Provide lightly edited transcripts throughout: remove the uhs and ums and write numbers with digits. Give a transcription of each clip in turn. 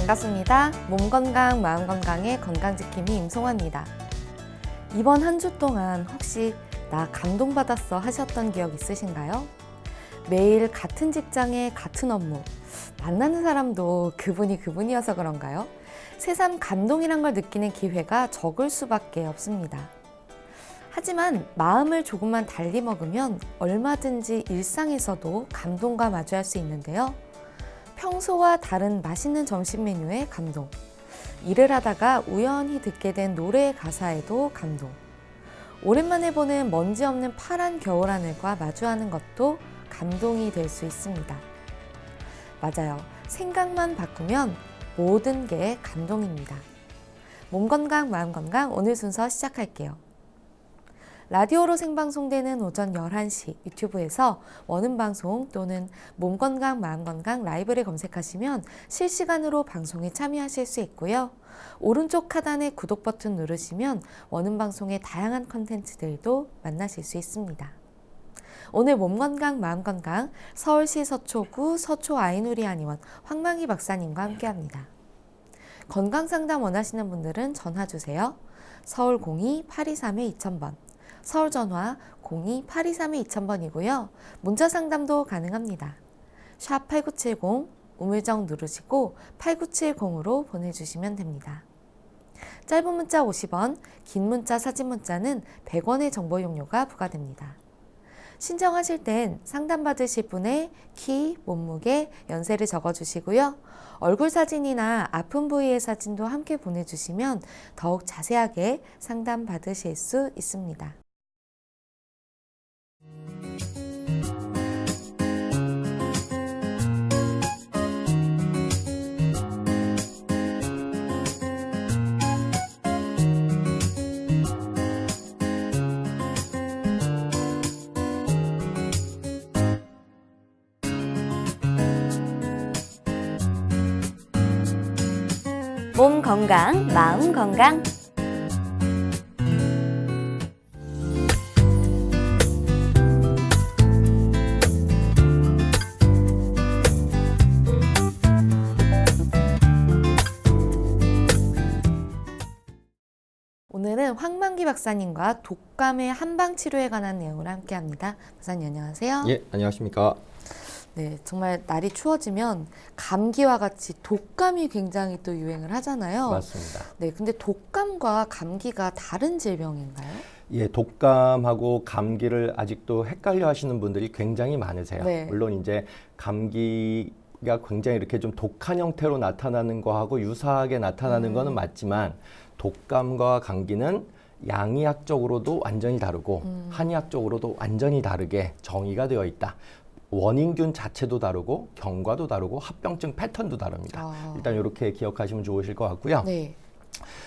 반갑습니다. 몸 건강, 마음 건강의 건강지킴이 임송아입니다. 이번 한 주 동안 혹시 나 감동받았어 하셨던 기억 있으신가요? 매일 같은 직장에 같은 업무, 만나는 사람도 그분이어서 그런가요? 새삼 감동이란 걸 느끼는 기회가 적을 수밖에 없습니다. 하지만 마음을 조금만 달리 먹으면 얼마든지 일상에서도 감동과 마주할 수 있는데요. 평소와 다른 맛있는 점심 메뉴에 감동, 일을 하다가 우연히 듣게 된 노래의 가사에도 감동, 오랜만에 보는 먼지 없는 파란 겨울하늘과 마주하는 것도 감동이 될 수 있습니다. 맞아요. 생각만 바꾸면 모든 게 감동입니다. 몸 건강, 마음 건강 오늘 순서 시작할게요. 라디오로 생방송되는 오전 11시 유튜브에서 원음방송 또는 몸건강, 마음건강 라이브를 검색하시면 실시간으로 방송에 참여하실 수 있고요. 오른쪽 하단의 구독 버튼 누르시면 원음방송의 다양한 컨텐츠들도 만나실 수 있습니다. 오늘 몸건강, 마음건강 서울시 서초구 서초아이누리 한의원 황망희 박사님과 함께합니다. 건강상담 원하시는 분들은 전화주세요. 서울 02-823-2000번 서울 전화 02-823-2000번이고요. 문자 상담도 가능합니다. 샵 8970 우물정 누르시고 8970으로 보내주시면 됩니다. 짧은 문자 50원, 긴 문자 사진 문자는 100원의 정보 용료가 부과됩니다. 신청하실 땐 상담받으실 분의 키, 몸무게, 연세를 적어주시고요. 얼굴 사진이나 아픈 부위의 사진도 함께 보내주시면 더욱 자세하게 상담받으실 수 있습니다. 몸 건강, 마음 건강. 오늘은 황만기 박사님과 독감의 한방 치료에 관한 내용을 함께합니다. 박사님 안녕하세요. 예, 안녕하십니까. 네, 정말 날이 추워지면 감기와 같이 독감이 굉장히 또 유행을 하잖아요. 맞습니다. 네, 근데 독감과 감기가 다른 질병인가요? 예, 독감하고 감기를 아직도 헷갈려 하시는 분들이 굉장히 많으세요. 네. 물론 이제 감기가 굉장히 이렇게 좀 독한 형태로 나타나는 거하고 유사하게 나타나는 거는 맞지만 독감과 감기는 양의학적으로도 완전히 다르고 한의학적으로도 완전히 다르게 정의가 되어 있다. 원인균 자체도 다르고 경과도 다르고 합병증 패턴도 다릅니다. 일단 이렇게 기억하시면 좋으실 것 같고요. 네.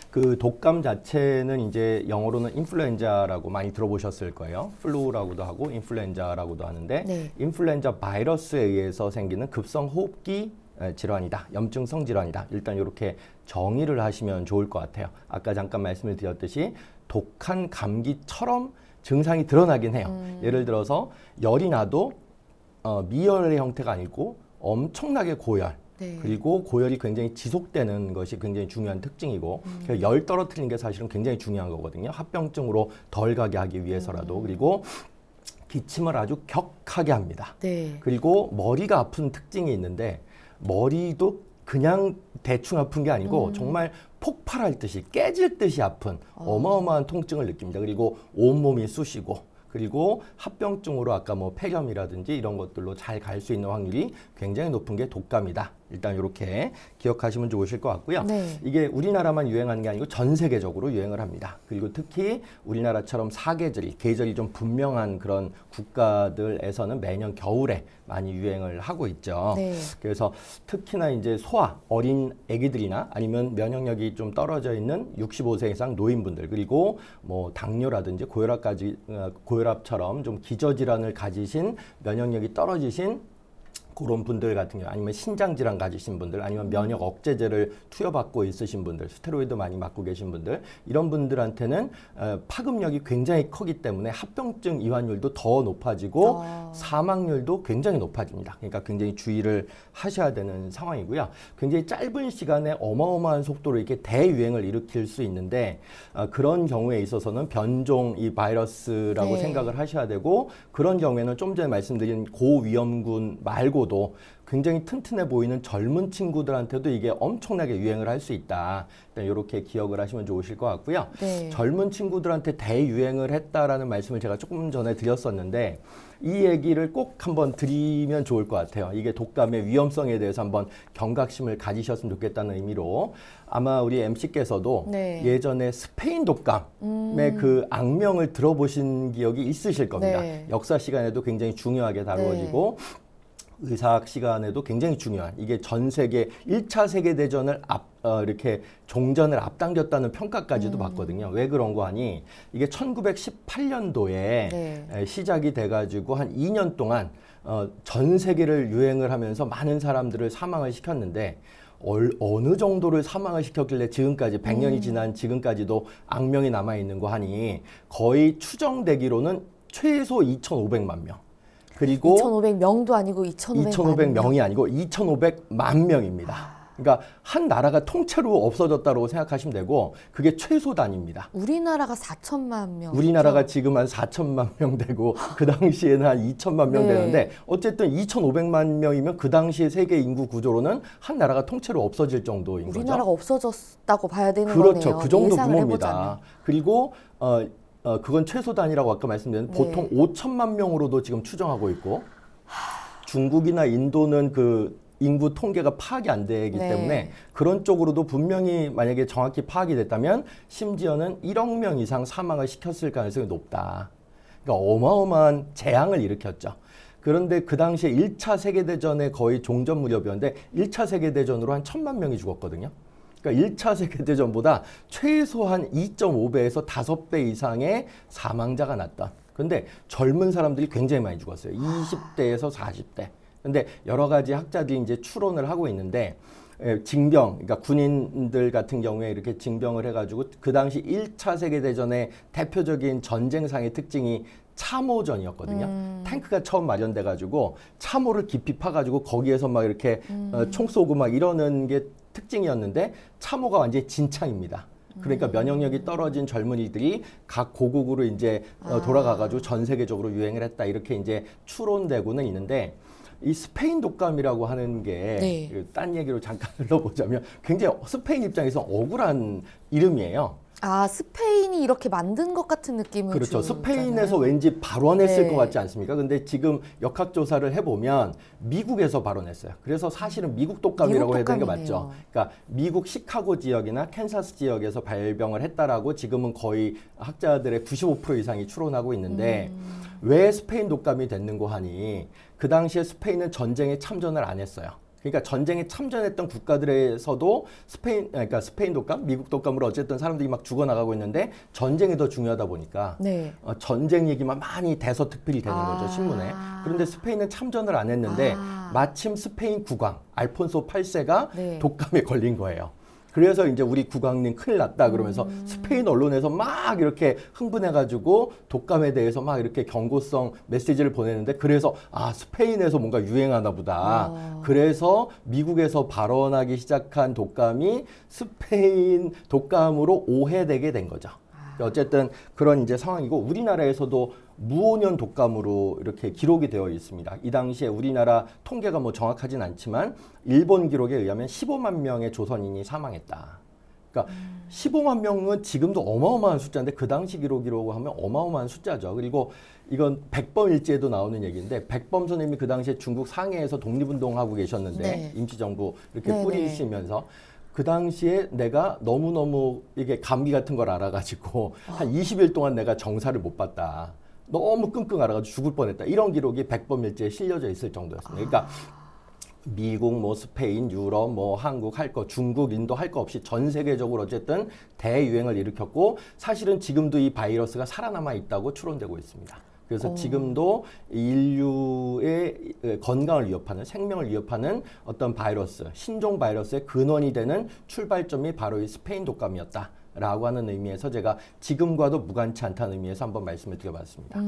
그 독감 자체는 이제 영어로는 인플루엔자라고 많이 들어보셨을 거예요. 플루라고도 하고 인플루엔자라고도 하는데 네. 인플루엔자 바이러스에 의해서 생기는 급성 호흡기 질환이다. 염증성 질환이다. 일단 이렇게 정의를 하시면 좋을 것 같아요. 아까 잠깐 말씀을 드렸듯이 독한 감기처럼 증상이 드러나긴 해요. 예를 들어서 열이 나도 미열의 형태가 아니고 엄청나게 고열, 네. 그리고 고열이 굉장히 지속되는 것이 굉장히 중요한 특징이고 그래서 열 떨어뜨리는 게 사실은 굉장히 중요한 거거든요. 합병증으로 덜 가게 하기 위해서라도. 그리고 기침을 아주 격하게 합니다. 네. 그리고 머리가 아픈 특징이 있는데 머리도 그냥 대충 아픈 게 아니고 정말 폭발할 듯이 깨질 듯이 아픈 어마어마한 통증을 느낍니다. 그리고 온몸이 쑤시고 그리고 합병증으로 아까 뭐 폐렴이라든지 이런 것들로 잘 갈 수 있는 확률이 굉장히 높은 게 독감이다. 일단 이렇게 기억하시면 좋으실 것 같고요. 네. 이게 우리나라만 유행하는 게 아니고 전 세계적으로 유행을 합니다. 그리고 특히 우리나라처럼 사계절이, 계절이 좀 분명한 그런 국가들에서는 매년 겨울에 많이 유행을 하고 있죠. 네. 그래서 특히나 이제 소아, 어린 아기들이나 아니면 면역력이 좀 떨어져 있는 65세 이상 노인분들 그리고 뭐 당뇨라든지 고혈압처럼 좀 기저질환을 가지신 면역력이 떨어지신 그런 분들 같은 경우 아니면 신장 질환 가지신 분들 아니면 면역 억제제를 투여받고 있으신 분들 스테로이드 많이 맞고 계신 분들 이런 분들한테는 파급력이 굉장히 크기 때문에 합병증 이완율도 더 높아지고 사망률도 굉장히 높아집니다. 그러니까 굉장히 주의를 하셔야 되는 상황이고요. 굉장히 짧은 시간에 어마어마한 속도로 이렇게 대유행을 일으킬 수 있는데 그런 경우에 있어서는 변종 이 바이러스라고 생각을 하셔야 되고 그런 경우에는 좀 전에 말씀드린 고위험군 말고도 굉장히 튼튼해 보이는 젊은 친구들한테도 이게 엄청나게 유행을 할 수 있다. 일단 이렇게 기억을 하시면 좋으실 것 같고요. 젊은 친구들한테 대유행을 했다라는 말씀을 제가 조금 전에 드렸었는데 이 얘기를 꼭 한번 드리면 좋을 것 같아요. 이게 독감의 위험성에 대해서 한번 경각심을 가지셨으면 좋겠다는 의미로 아마 우리 MC께서도 예전에 스페인 독감의 그 악명을 들어보신 기억이 있으실 겁니다. 역사 시간에도 굉장히 중요하게 다루어지고 의사학 시간에도 굉장히 중요한 이게 전 세계 1차 세계대전을 이렇게 종전을 앞당겼다는 평가까지도 받거든요. 왜 그런 거 하니 이게 1918년도에 시작이 돼가지고 한 2년 동안 전 세계를 유행을 하면서 많은 사람들을 사망을 시켰는데 어느 정도를 사망을 시켰길래 지금까지 100년이 지난 지금까지도 악명이 남아있는 거 하니 거의 추정되기로는 최소 2,500만 명. 그리고 2,500명도 아니고 2,500명이 아니고 2,500만 명입니다. 그러니까 한 나라가 통째로 없어졌다고 생각하시면 되고 그게 최소 단위입니다. 우리나라가 4천만 명. 우리나라가 지금 한 4천만 명 되고 그 당시에는 한 2천만 명 되는데 어쨌든 2,500만 명이면 그 당시에 세계 인구 구조로는 한 나라가 통째로 없어질 정도인 거죠. 우리나라가 없어졌다고 봐야 되는 그렇죠. 거네요. 그 정도 예상을 규모입니다. 해보자면. 그리고 그건 최소 단위라고 아까 말씀드렸는데 보통 5천만 명으로도 지금 추정하고 있고 중국이나 인도는 그 인구 통계가 파악이 안 되기 때문에 그런 쪽으로도 분명히 만약에 정확히 파악이 됐다면 심지어는 1억 명 이상 사망을 시켰을 가능성이 높다. 그러니까 어마어마한 재앙을 일으켰죠. 그런데 그 당시에 1차 세계대전의 거의 종전 무렵이었는데 1차 세계대전으로 한 1,000만 명이 죽었거든요. 그러니까 1차 세계대전보다 최소한 2.5배에서 5배 이상의 사망자가 났던. 그런데 젊은 사람들이 굉장히 많이 죽었어요. 20대에서 40대. 근데 여러 가지 학자들이 이제 추론을 하고 있는데 징병, 그러니까 군인들 같은 경우에 이렇게 징병을 해가지고 그 당시 1차 세계대전의 대표적인 전쟁상의 특징이 참호전이었거든요. 탱크가 처음 마련돼가지고 참호를 깊이 파가지고 거기에서 막 이렇게 총 쏘고 막 이러는 게 특징이었는데 참호가 완전히 진창입니다. 그러니까 면역력이 떨어진 젊은이들이 각 고국으로 이제 돌아가가지고 전 세계적으로 유행을 했다 이렇게 이제 추론되고는 있는데 이 스페인 독감이라고 하는 게 딴 얘기로 잠깐 흘러보자면 굉장히 스페인 입장에서 억울한 이름이에요. 아, 스페인이 이렇게 만든 것 같은 느낌을 그렇죠. 주잖아요. 스페인에서 왠지 발원했을 것 같지 않습니까? 근데 지금 역학조사를 해보면 미국에서 발원했어요. 그래서 사실은 미국 독감이라고 해야 되는 게 맞죠. 그러니까 미국 시카고 지역이나 캔사스 지역에서 발병을 했다라고 지금은 거의 학자들의 95% 이상이 추론하고 있는데 왜 스페인 독감이 됐는고 하니 그 당시에 스페인은 전쟁에 참전을 안 했어요. 그러니까 전쟁에 참전했던 국가들에서도 그러니까 스페인 독감, 미국 독감으로 어쨌든 사람들이 막 죽어나가고 있는데 전쟁이 더 중요하다 보니까 전쟁 얘기만 많이 대서특필이 되는 거죠, 신문에. 그런데 스페인은 참전을 안 했는데 마침 스페인 국왕 알폰소 8세가 독감에 걸린 거예요. 그래서 이제 우리 국왕님 큰일 났다 그러면서 스페인 언론에서 막 이렇게 흥분해가지고 독감에 대해서 막 이렇게 경고성 메시지를 보내는데 그래서 스페인에서 뭔가 유행하나 보다. 그래서 미국에서 발원하기 시작한 독감이 스페인 독감으로 오해되게 된 거죠. 어쨌든 그런 이제 상황이고 우리나라에서도 무오년 독감으로 이렇게 기록이 되어 있습니다. 이 당시에 우리나라 통계가 뭐 정확하진 않지만 일본 기록에 의하면 15만 명의 조선인이 사망했다. 그러니까 15만 명은 지금도 어마어마한 숫자인데 그 당시 기록이라고 하면 어마어마한 숫자죠. 그리고 이건 백범일지에도 나오는 얘기인데 백범 선생님이 그 당시에 중국 상해에서 독립운동하고 계셨는데 임시정부 이렇게 뿌리시면서 그 당시에 내가 너무너무 이게 감기 같은 걸 알아가지고 한 20일 동안 내가 정사를 못 봤다. 너무 끙끙 앓아가지고 죽을 뻔했다. 이런 기록이 백범일지에 실려져 있을 정도였습니다. 그러니까 미국, 뭐 스페인, 유럽, 뭐 한국 할 거, 중국, 인도 할 거 없이 전 세계적으로 어쨌든 대유행을 일으켰고 사실은 지금도 이 바이러스가 살아남아 있다고 추론되고 있습니다. 그래서 지금도 인류의 건강을 위협하는, 생명을 위협하는 어떤 바이러스, 신종 바이러스의 근원이 되는 출발점이 바로 이 스페인 독감이었다라고 하는 의미에서 제가 지금과도 무관치 않다는 의미에서 한번 말씀을 드려봤습니다.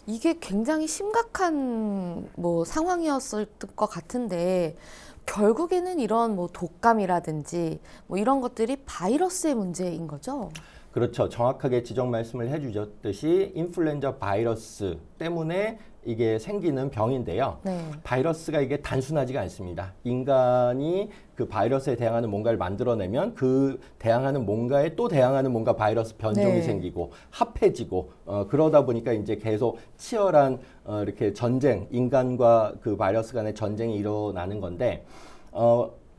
이게 굉장히 심각한 뭐 상황이었을 것 같은데 결국에는 이런 뭐 독감이라든지 뭐 이런 것들이 바이러스의 문제인 거죠? 그렇죠. 정확하게 지적 말씀을 해주셨듯이 인플루엔자 바이러스 때문에 이게 생기는 병인데요. 네. 바이러스가 이게 단순하지가 않습니다. 인간이 그 바이러스에 대항하는 뭔가를 만들어내면 그 대항하는 뭔가에 또 대항하는 뭔가 바이러스 변종이 네. 생기고 합해지고 그러다 보니까 이제 계속 치열한 이렇게 전쟁, 인간과 그 바이러스 간의 전쟁이 일어나는 건데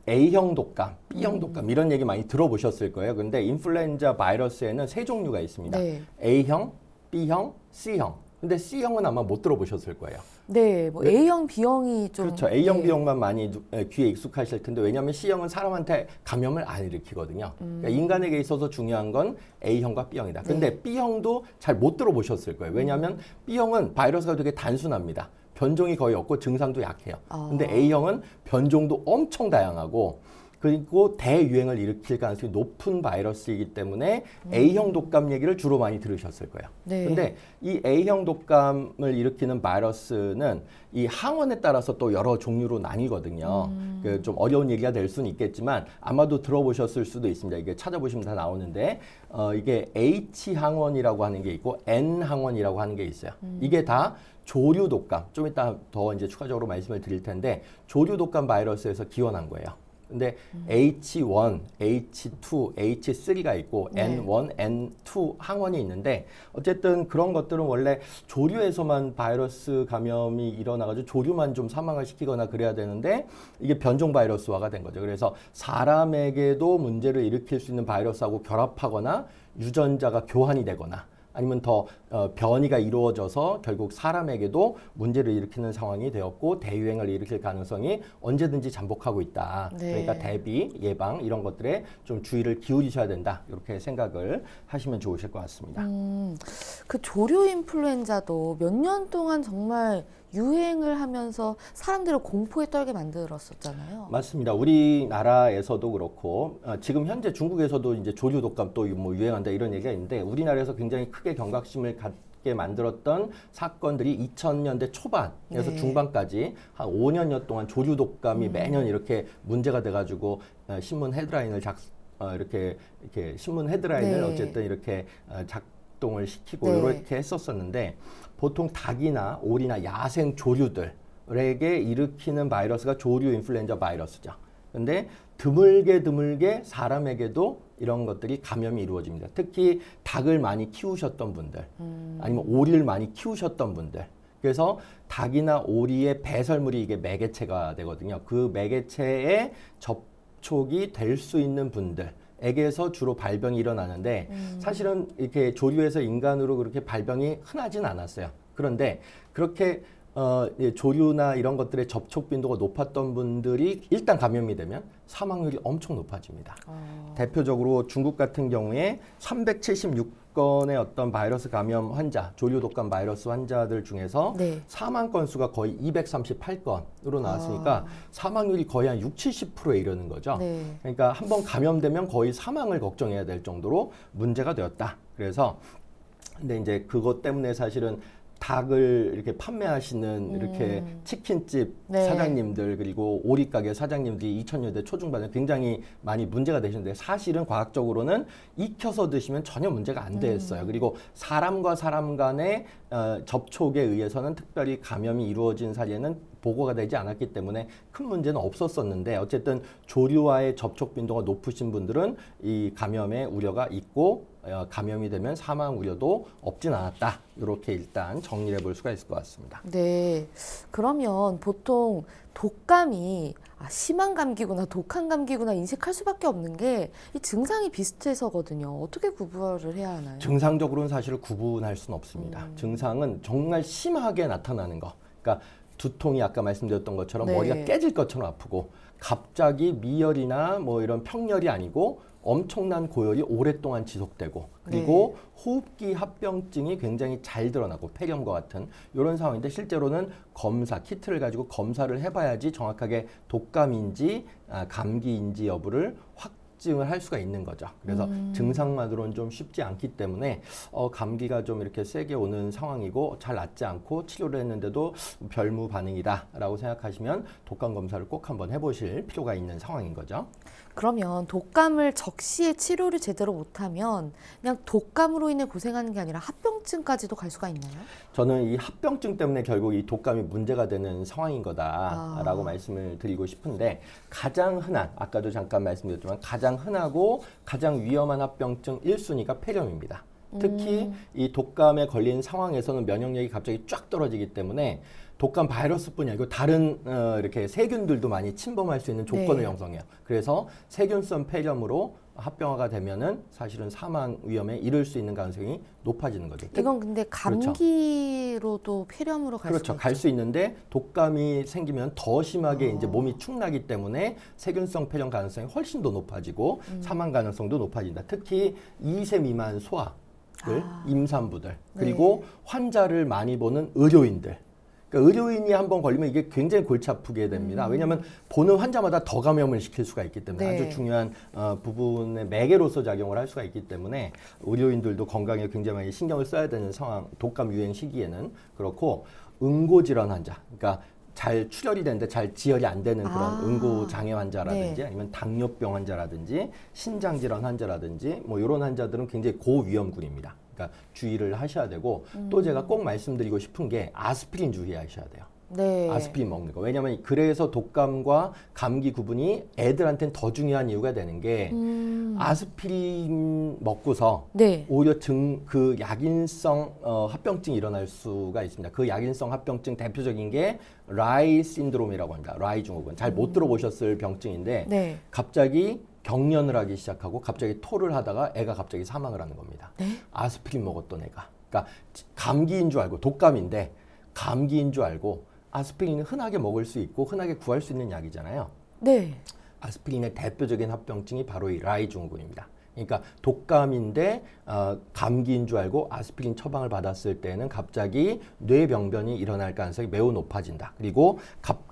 A형 독감, B형 독감 이런 얘기 많이 들어보셨을 거예요. 근데 인플루엔자 바이러스에는 세 종류가 있습니다. 네. A형, B형, C형. 근데 C형은 아마 못 들어보셨을 거예요. 네, 뭐 A형, B형이 좀 그렇죠. A형, 네. B형만 많이 귀에 익숙하실 텐데 왜냐하면 C형은 사람한테 감염을 안 일으키거든요. 그러니까 인간에게 있어서 중요한 건 A형과 B형이다. 근데 네. B형도 잘 못 들어보셨을 거예요. 왜냐하면 B형은 바이러스가 되게 단순합니다. 변종이 거의 없고 증상도 약해요. 근데 A형은 변종도 엄청 다양하고 그리고 대유행을 일으킬 가능성이 높은 바이러스이기 때문에 A형 독감 얘기를 주로 많이 들으셨을 거예요. 네. 근데 이 A형 독감을 일으키는 바이러스는 이 항원에 따라서 또 여러 종류로 나뉘거든요. 그 좀 어려운 얘기가 될 수는 있겠지만 아마도 들어보셨을 수도 있습니다. 이게 찾아보시면 다 나오는데 이게 H 항원이라고 하는 게 있고 N 항원이라고 하는 게 있어요. 이게 다 조류 독감, 좀 이따 더 이제 추가적으로 말씀을 드릴 텐데 조류 독감 바이러스에서 기원한 거예요. 근데 H1, H2, H3가 있고 네. N1, N2 항원이 있는데 어쨌든 그런 것들은 원래 조류에서만 바이러스 감염이 일어나가지고 조류만 좀 사망을 시키거나 그래야 되는데 이게 변종 바이러스화가 된 거죠. 그래서 사람에게도 문제를 일으킬 수 있는 바이러스하고 결합하거나 유전자가 교환이 되거나 아니면 더 변이가 이루어져서 결국 사람에게도 문제를 일으키는 상황이 되었고 대유행을 일으킬 가능성이 언제든지 잠복하고 있다. 네. 그러니까 대비, 예방 이런 것들에 좀 주의를 기울이셔야 된다. 이렇게 생각을 하시면 좋으실 것 같습니다. 그 조류 인플루엔자도 몇 년 동안 정말 유행을 하면서 사람들을 공포에 떨게 만들었었잖아요. 맞습니다. 우리나라에서도 그렇고 지금 현재 중국에서도 이제 조류 독감 또 뭐 유행한다 이런 얘기가 있는데 우리나라에서 굉장히 크게 경각심을 갖게 만들었던 사건들이 2000년대 초반에서 네. 중반까지 한 5년여 동안 조류 독감이 매년 이렇게 문제가 돼가지고 신문 헤드라인을 이렇게 신문 헤드라인을 네. 어쨌든 이렇게 작동을 시키고 네. 이렇게 했었었는데 보통 닭이나 오리나 야생 조류들에게 일으키는 바이러스가 조류 인플루엔자 바이러스죠. 근데 드물게 사람에게도 이런 것들이 감염이 이루어집니다. 특히 닭을 많이 키우셨던 분들, 아니면 오리를 많이 키우셨던 분들. 그래서 닭이나 오리의 배설물이 이게 매개체가 되거든요. 그 매개체에 접촉이 될 수 있는 분들에게서 주로 발병이 일어나는데 사실은 이렇게 조류에서 인간으로 그렇게 발병이 흔하진 않았어요. 그런데 그렇게 조류나 이런 것들의 접촉 빈도가 높았던 분들이 일단 감염이 되면 사망률이 엄청 높아집니다. 대표적으로 중국 같은 경우에 376건의 어떤 바이러스 감염 환자, 조류 독감 바이러스 환자들 중에서 네. 사망 건수가 거의 238건으로 나왔으니까 사망률이 거의 한 60-70%에 이르는 거죠. 네. 그러니까 한번 감염되면 거의 사망을 걱정해야 될 정도로 문제가 되었다. 그래서 근데 이제 그것 때문에 사실은 닭을 이렇게 판매하시는 이렇게 치킨집 네. 사장님들 그리고 오리가게 사장님들이 2000년대 초중반에 굉장히 많이 문제가 되시는데 사실은 과학적으로는 익혀서 드시면 전혀 문제가 안 됐어요. 그리고 사람과 사람 간의 접촉에 의해서는 특별히 감염이 이루어진 사례는 보고가 되지 않았기 때문에 큰 문제는 없었었는데 어쨌든 조류와의 접촉 빈도가 높으신 분들은 이 감염의 우려가 있고 감염이 되면 사망 우려도 없진 않았다. 이렇게 일단 정리를 해볼 수가 있을 것 같습니다. 네. 그러면 보통 독감이 심한 감기구나 독한 감기구나 인식할 수밖에 없는 게 이 증상이 비슷해서거든요. 어떻게 구분을 해야 하나요? 증상적으로는 사실 구분할 수는 없습니다. 증상은 정말 심하게 나타나는 거. 그러니까 두통이 아까 말씀드렸던 것처럼 네. 머리가 깨질 것처럼 아프고 갑자기 미열이나 뭐 이런 평열이 아니고 엄청난 고열이 오랫동안 지속되고 그리고 호흡기 합병증이 굉장히 잘 드러나고 폐렴과 같은 이런 상황인데 실제로는 검사, 키트를 가지고 검사를 해봐야지 정확하게 독감인지 감기인지 여부를 확증을 할 수가 있는 거죠. 그래서 증상만으로는 좀 쉽지 않기 때문에 감기가 좀 이렇게 세게 오는 상황이고 잘 낫지 않고 치료를 했는데도 별무 반응이다라고 생각하시면 독감 검사를 꼭 한번 해보실 필요가 있는 상황인 거죠. 그러면 독감을 적시에 치료를 제대로 못하면 그냥 독감으로 인해 고생하는 게 아니라 합병증까지도 갈 수가 있나요? 저는 이 합병증 때문에 결국 이 독감이 문제가 되는 상황인 거다라고 말씀을 드리고 싶은데 가장 흔한, 아까도 잠깐 말씀드렸지만 가장 흔하고 가장 위험한 합병증 1순위가 폐렴입니다. 특히 이 독감에 걸린 상황에서는 면역력이 갑자기 쫙 떨어지기 때문에 독감 바이러스뿐이 아니고 다른 이렇게 세균들도 많이 침범할 수 있는 조건을 형성해요. 그래서 세균성 폐렴으로 합병화가 되면은 사실은 사망 위험에 이를 수 있는 가능성이 높아지는 거죠. 이건 근데 감기로도 폐렴으로 갈 수가 그렇죠. 있죠. 갈 수 있는데 독감이 생기면 더 심하게 이제 몸이 축나기 때문에 세균성 폐렴 가능성이 훨씬 더 높아지고 사망 가능성도 높아진다. 특히 2세 미만 소아들, 임산부들, 그리고 환자를 많이 보는 의료인들. 그러니까 의료인이 한번 걸리면 이게 굉장히 골치 아프게 됩니다. 왜냐하면 보는 환자마다 더 감염을 시킬 수가 있기 때문에 아주 중요한 부분의 매개로서 작용을 할 수가 있기 때문에 의료인들도 건강에 굉장히 많이 신경을 써야 되는 상황, 독감 유행 시기에는 그렇고 응고질환 환자, 그러니까 잘 출혈이 되는데 잘 지혈이 안 되는 그런 응고장애 환자라든지 아니면 당뇨병 환자라든지 신장질환 환자라든지 뭐 이런 환자들은 굉장히 고위험군입니다. 그러니까 주의를 하셔야 되고 또 제가 꼭 말씀드리고 싶은 게 아스피린 주의하셔야 돼요. 네. 아스피린 먹는 거. 왜냐하면 그래서 독감과 감기 구분이 애들한테는 더 중요한 이유가 되는 게 아스피린 먹고서 오히려 그 약인성 합병증이 일어날 수가 있습니다. 그 약인성 합병증 대표적인 게 라이 신드롬이라고 합니다. 라이 증후군. 잘 못 들어보셨을 병증인데 갑자기 경련을 하기 시작하고 갑자기 토를 하다가 애가 갑자기 사망을 하는 겁니다. 아스피린 먹었던 애가. 그러니까 감기인 줄 알고 독감인데 감기인 줄 알고 아스피린은 흔하게 먹을 수 있고 흔하게 구할 수 있는 약이잖아요. 아스피린의 대표적인 합병증이 바로 이 라이 증후군입니다. 그러니까 독감인데 감기인 줄 알고 아스피린 처방을 받았을 때는 갑자기 뇌병변이 일어날 가능성이 매우 높아진다. 그리고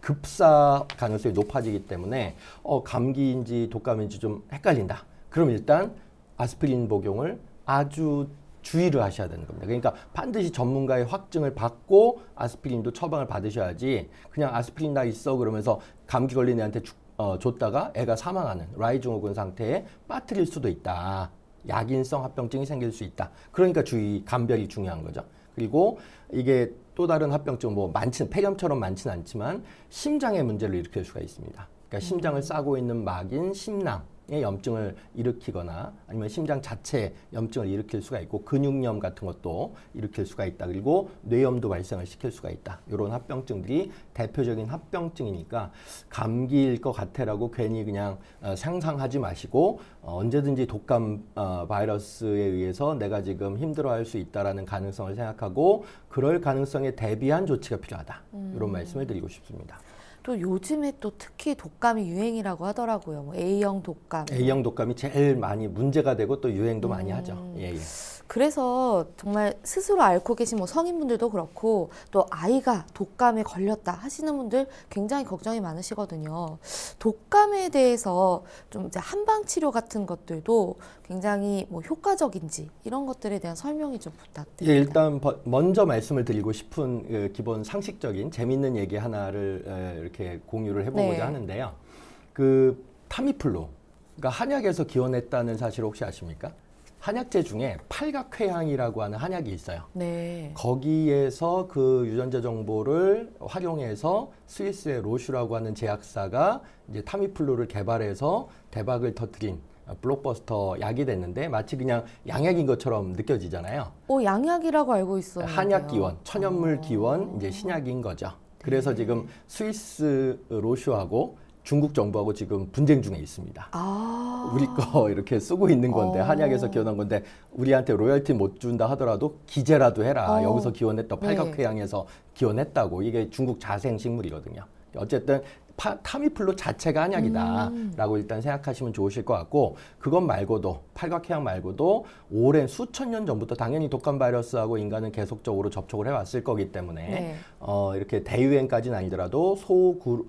급사 가능성이 높아지기 때문에 감기인지 독감인지 좀 헷갈린다. 그럼 일단 아스피린 복용을 아주 주의를 하셔야 되는 겁니다. 그러니까 반드시 전문가의 확증을 받고 아스피린도 처방을 받으셔야지 그냥 아스피린 나 있어 그러면서 감기 걸린 애한테 줬다가 애가 사망하는 라이 증후군 상태에 빠뜨릴 수도 있다. 약인성 합병증이 생길 수 있다. 그러니까 감별이 중요한 거죠. 그리고 이게 또 다른 합병증 폐렴처럼 많지는 않지만 심장의 문제를 일으킬 수가 있습니다. 그러니까 심장을 싸고 있는 막인 심낭 의 염증을 일으키거나 아니면 심장 자체에 염증을 일으킬 수가 있고 근육염 같은 것도 일으킬 수가 있다. 그리고 뇌염도 발생을 시킬 수가 있다. 이런 합병증들이 대표적인 합병증이니까 감기일 것 같아라고 괜히 그냥 상상하지 마시고 언제든지 독감 바이러스에 의해서 내가 지금 힘들어할 수 있다라는 가능성을 생각하고 그럴 가능성에 대비한 조치가 필요하다. 이런 말씀을 드리고 싶습니다. 또 요즘에 또 특히 독감이 유행이라고 하더라고요. 뭐 A형 독감. A형 독감이 제일 많이 문제가 되고 또 유행도 많이 하죠. 예. 그래서 정말 스스로 앓고 계신 뭐 성인분들도 그렇고 또 아이가 독감에 걸렸다 하시는 분들 굉장히 걱정이 많으시거든요. 독감에 대해서 좀 이제 한방 치료 같은 것들도 굉장히 뭐 효과적인지 이런 것들에 대한 설명이 좀 부탁드립니다. 예, 일단 먼저 말씀을 드리고 싶은 기본 상식적인 재밌는 얘기 하나를 이렇게 공유를 해보고자 하는데요. 그 타미플루, 그러니까 한약에서 기원했다는 사실 혹시 아십니까? 한약재 중에 팔각회향이라고 하는 한약이 있어요. 거기에서 그 유전자 정보를 활용해서 스위스의 로슈라고 하는 제약사가 이제 타미플루를 개발해서 대박을 터뜨린 블록버스터 약이 됐는데 마치 그냥 양약인 것처럼 느껴지잖아요. 양약이라고 알고 있어요. 한약 기원, 천연물 기원, 이제 신약인 거죠. 그래서 지금 스위스 로슈하고 중국 정부하고 지금 분쟁 중에 있습니다. 아. 우리 거 이렇게 쓰고 있는 건데 한약에서 기원한 건데 우리한테 로열티 못 준다 하더라도 기재라도 해라. 여기서 기원했다. 네. 팔각회양에서 기원했다고. 이게 중국 자생식물이거든요. 어쨌든 타미플루 자체가 한약이다라고 일단 생각하시면 좋으실 것 같고 그것 말고도 팔각해양 말고도 오랜 수천 년 전부터 당연히 독감 바이러스하고 인간은 계속적으로 접촉을 해왔을 거기 때문에 네. 이렇게 대유행까지는 아니더라도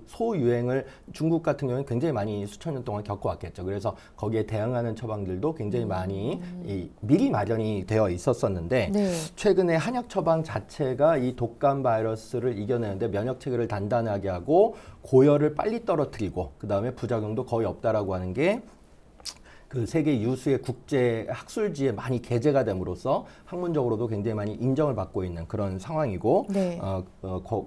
소유행을 중국 같은 경우는 굉장히 많이 수천 년 동안 겪어왔겠죠. 그래서 거기에 대응하는 처방들도 굉장히 많이 미리 마련이 되어 있었었는데 네. 최근에 한약 처방 자체가 이 독감 바이러스를 이겨내는데 면역 체계를 단단하게 하고 고열을 빨리 떨어뜨리고 그 다음에 부작용도 거의 없다라고 하는 게 그 세계 유수의 국제 학술지에 많이 게재가 됨으로써 학문적으로도 굉장히 많이 인정을 받고 있는 그런 상황이고 네.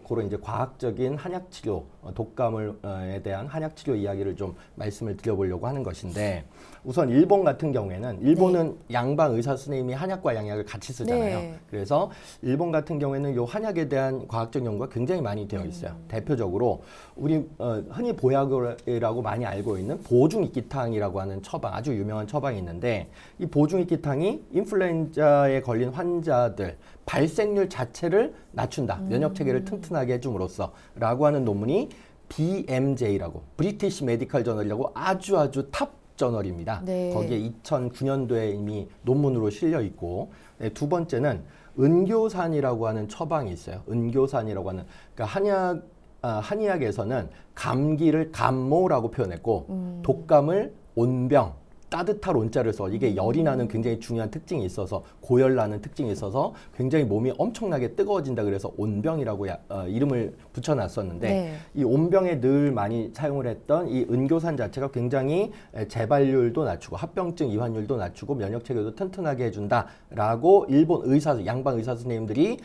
그런 이제 과학적인 한약 치료 독감에 대한 한약 치료 이야기를 좀 말씀을 드려보려고 하는 것인데 우선 일본 같은 경우에는 일본은 양방 의사 선생님이 한약과 양약을 같이 쓰잖아요. 네. 그래서 일본 같은 경우에는 요 한약에 대한 과학적 연구가 굉장히 많이 되어 있어요. 대표적으로 우리 흔히 보약이라고 많이 알고 있는 보중익기탕이라고 하는 처방, 아주 유명한 처방이 있는데 이 보중익기탕이 인플루엔자에 걸린 환자들 발생률 자체를 낮춘다. 면역 체계를 튼튼하게 해줌으로써 라고 하는 논문이 BMJ라고 브리티시 메디컬 저널이라고 아주 탑 저널입니다. 네. 거기에 2009년도에 이미 논문으로 실려 있고 네, 두 번째는 은교산이라고 하는 처방이 있어요. 은교산이라고 하는 그러니까 한의학에서는 감기를 감모라고 표현했고 독감을 온병 따뜻할 온자를 써 이게 열이 나는 굉장히 중요한 특징이 있어서 고열 나는 특징이 있어서 굉장히 몸이 엄청나게 뜨거워진다 그래서 온병이라고 이름을 붙여놨었는데 네. 이 온병에 늘 많이 사용을 했던 이 은교산 자체가 굉장히 재발률도 낮추고 합병증 이환율도 낮추고 면역 체계도 튼튼하게 해준다라고 일본 의사 양방 의사 선생님들이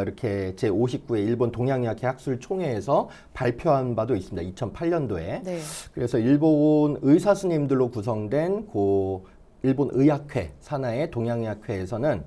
이렇게 제 59회 일본 동양의학회 학술 총회에서 발표한 바도 있습니다. 2008년도에. 네. 그래서 일본 의사 스님들로 구성된 일본 의학회 산하의 동양의학회에서는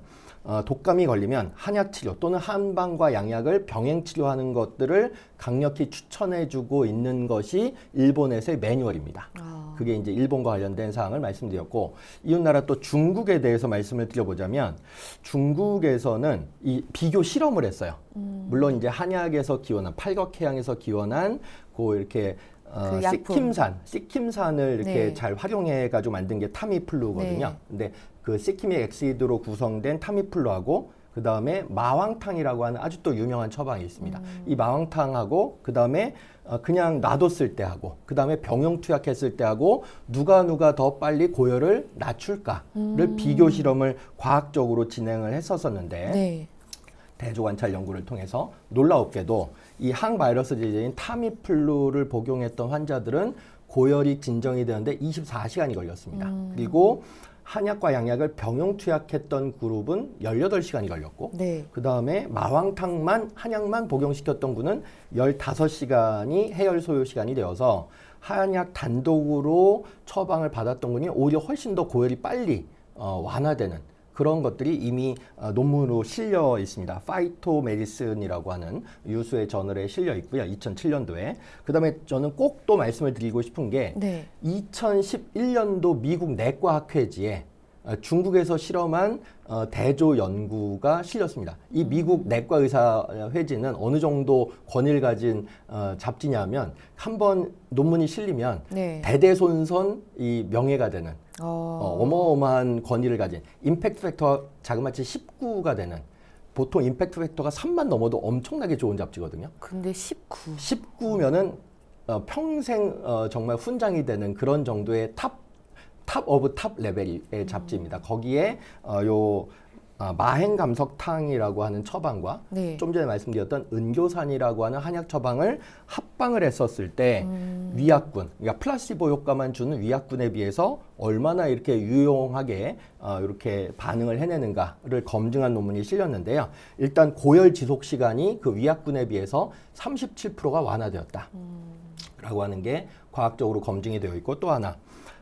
독감이 걸리면 한약 치료 또는 한방과 양약을 병행 치료하는 것들을 강력히 추천해주고 있는 것이 일본에서의 매뉴얼입니다. 그게 이제 일본과 관련된 사항을 말씀드렸고 이웃나라 또 중국에 대해서 말씀을 드려보자면 중국에서는 이 비교 실험을 했어요. 물론 이제 한약에서 기원한 팔각해양에서 기원한 이렇게 그 약품. 시킴산을 이렇게 네. 잘 활용해가지고 만든 게 타미플루거든요. 네. 근데 그 시키믹 엑시드로 구성된 타미플루하고 그 다음에 마왕탕이라고 하는 아주 또 유명한 처방이 있습니다. 이 마왕탕하고 그 다음에 그냥 놔뒀을 때 하고 그 다음에 병용 투약했을 때 하고 누가 더 빨리 고열을 낮출까를 비교 실험을 과학적으로 진행을 했었었는데 네. 대조관찰 연구를 통해서 놀라웠게도 이 항바이러스 제제인 타미플루를 복용했던 환자들은 고열이 진정이 되는데 24시간이 걸렸습니다. 그리고 한약과 양약을 병용 투약했던 그룹은 18시간이 걸렸고 네. 그 다음에 마왕탕만 한약만 복용시켰던 분은 15시간이 해열 소요 시간이 되어서 한약 단독으로 처방을 받았던 분이 오히려 훨씬 더 고열이 빨리 완화되는 그런 것들이 이미 논문으로 실려 있습니다. 파이토 메디슨이라고 하는 유수의 저널에 실려 있고요. 2007년도에. 그 다음에 저는 꼭 또 말씀을 드리고 싶은 게 네. 2011년도 미국 내과학회지에 중국에서 실험한 대조 연구가 실렸습니다. 이 미국 내과의사 회지는 어느 정도 권위를 가진 잡지냐면 한번 논문이 실리면 네. 대대손손 이 명예가 되는 어마어마한 권위를 가진 임팩트 팩터가 자그마치 19가 되는 보통 임팩트 팩터가 3만 넘어도 엄청나게 좋은 잡지거든요. 근데 19. 19면은 평생 정말 훈장이 되는 그런 정도의 탑 오브 탑 레벨의 잡지입니다. 거기에 마행감석탕이라고 하는 처방과 네. 좀 전에 말씀드렸던 은교산이라고 하는 한약 처방을 합방을 했었을 때 위약군, 그러니까 플라시보 효과만 주는 위약군에 비해서 얼마나 이렇게 유용하게 이렇게 반응을 해내는가를 검증한 논문이 실렸는데요. 일단 고열 지속 시간이 그 위약군에 비해서 37%가 완화되었다. 라고 하는 게 과학적으로 검증이 되어 있고 또 하나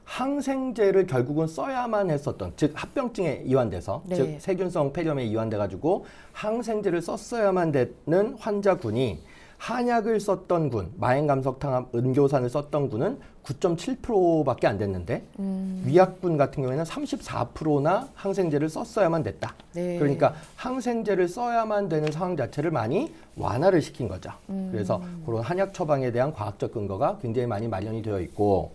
항생제를 결국은 써야만 했었던 즉 합병증에 이완돼서 네. 즉 세균성 폐렴에 이완돼 가지고 항생제를 썼어야만 되는 환자군이 한약을 썼던 군, 마행감석탕합 은교산을 썼던 군은 9.7%밖에 안 됐는데 위약군 같은 경우에는 34%나 항생제를 썼어야만 됐다. 네. 그러니까 항생제를 써야만 되는 상황 자체를 많이 완화를 시킨 거죠. 그래서 그런 한약 처방에 대한 과학적 근거가 굉장히 많이 마련이 되어 있고,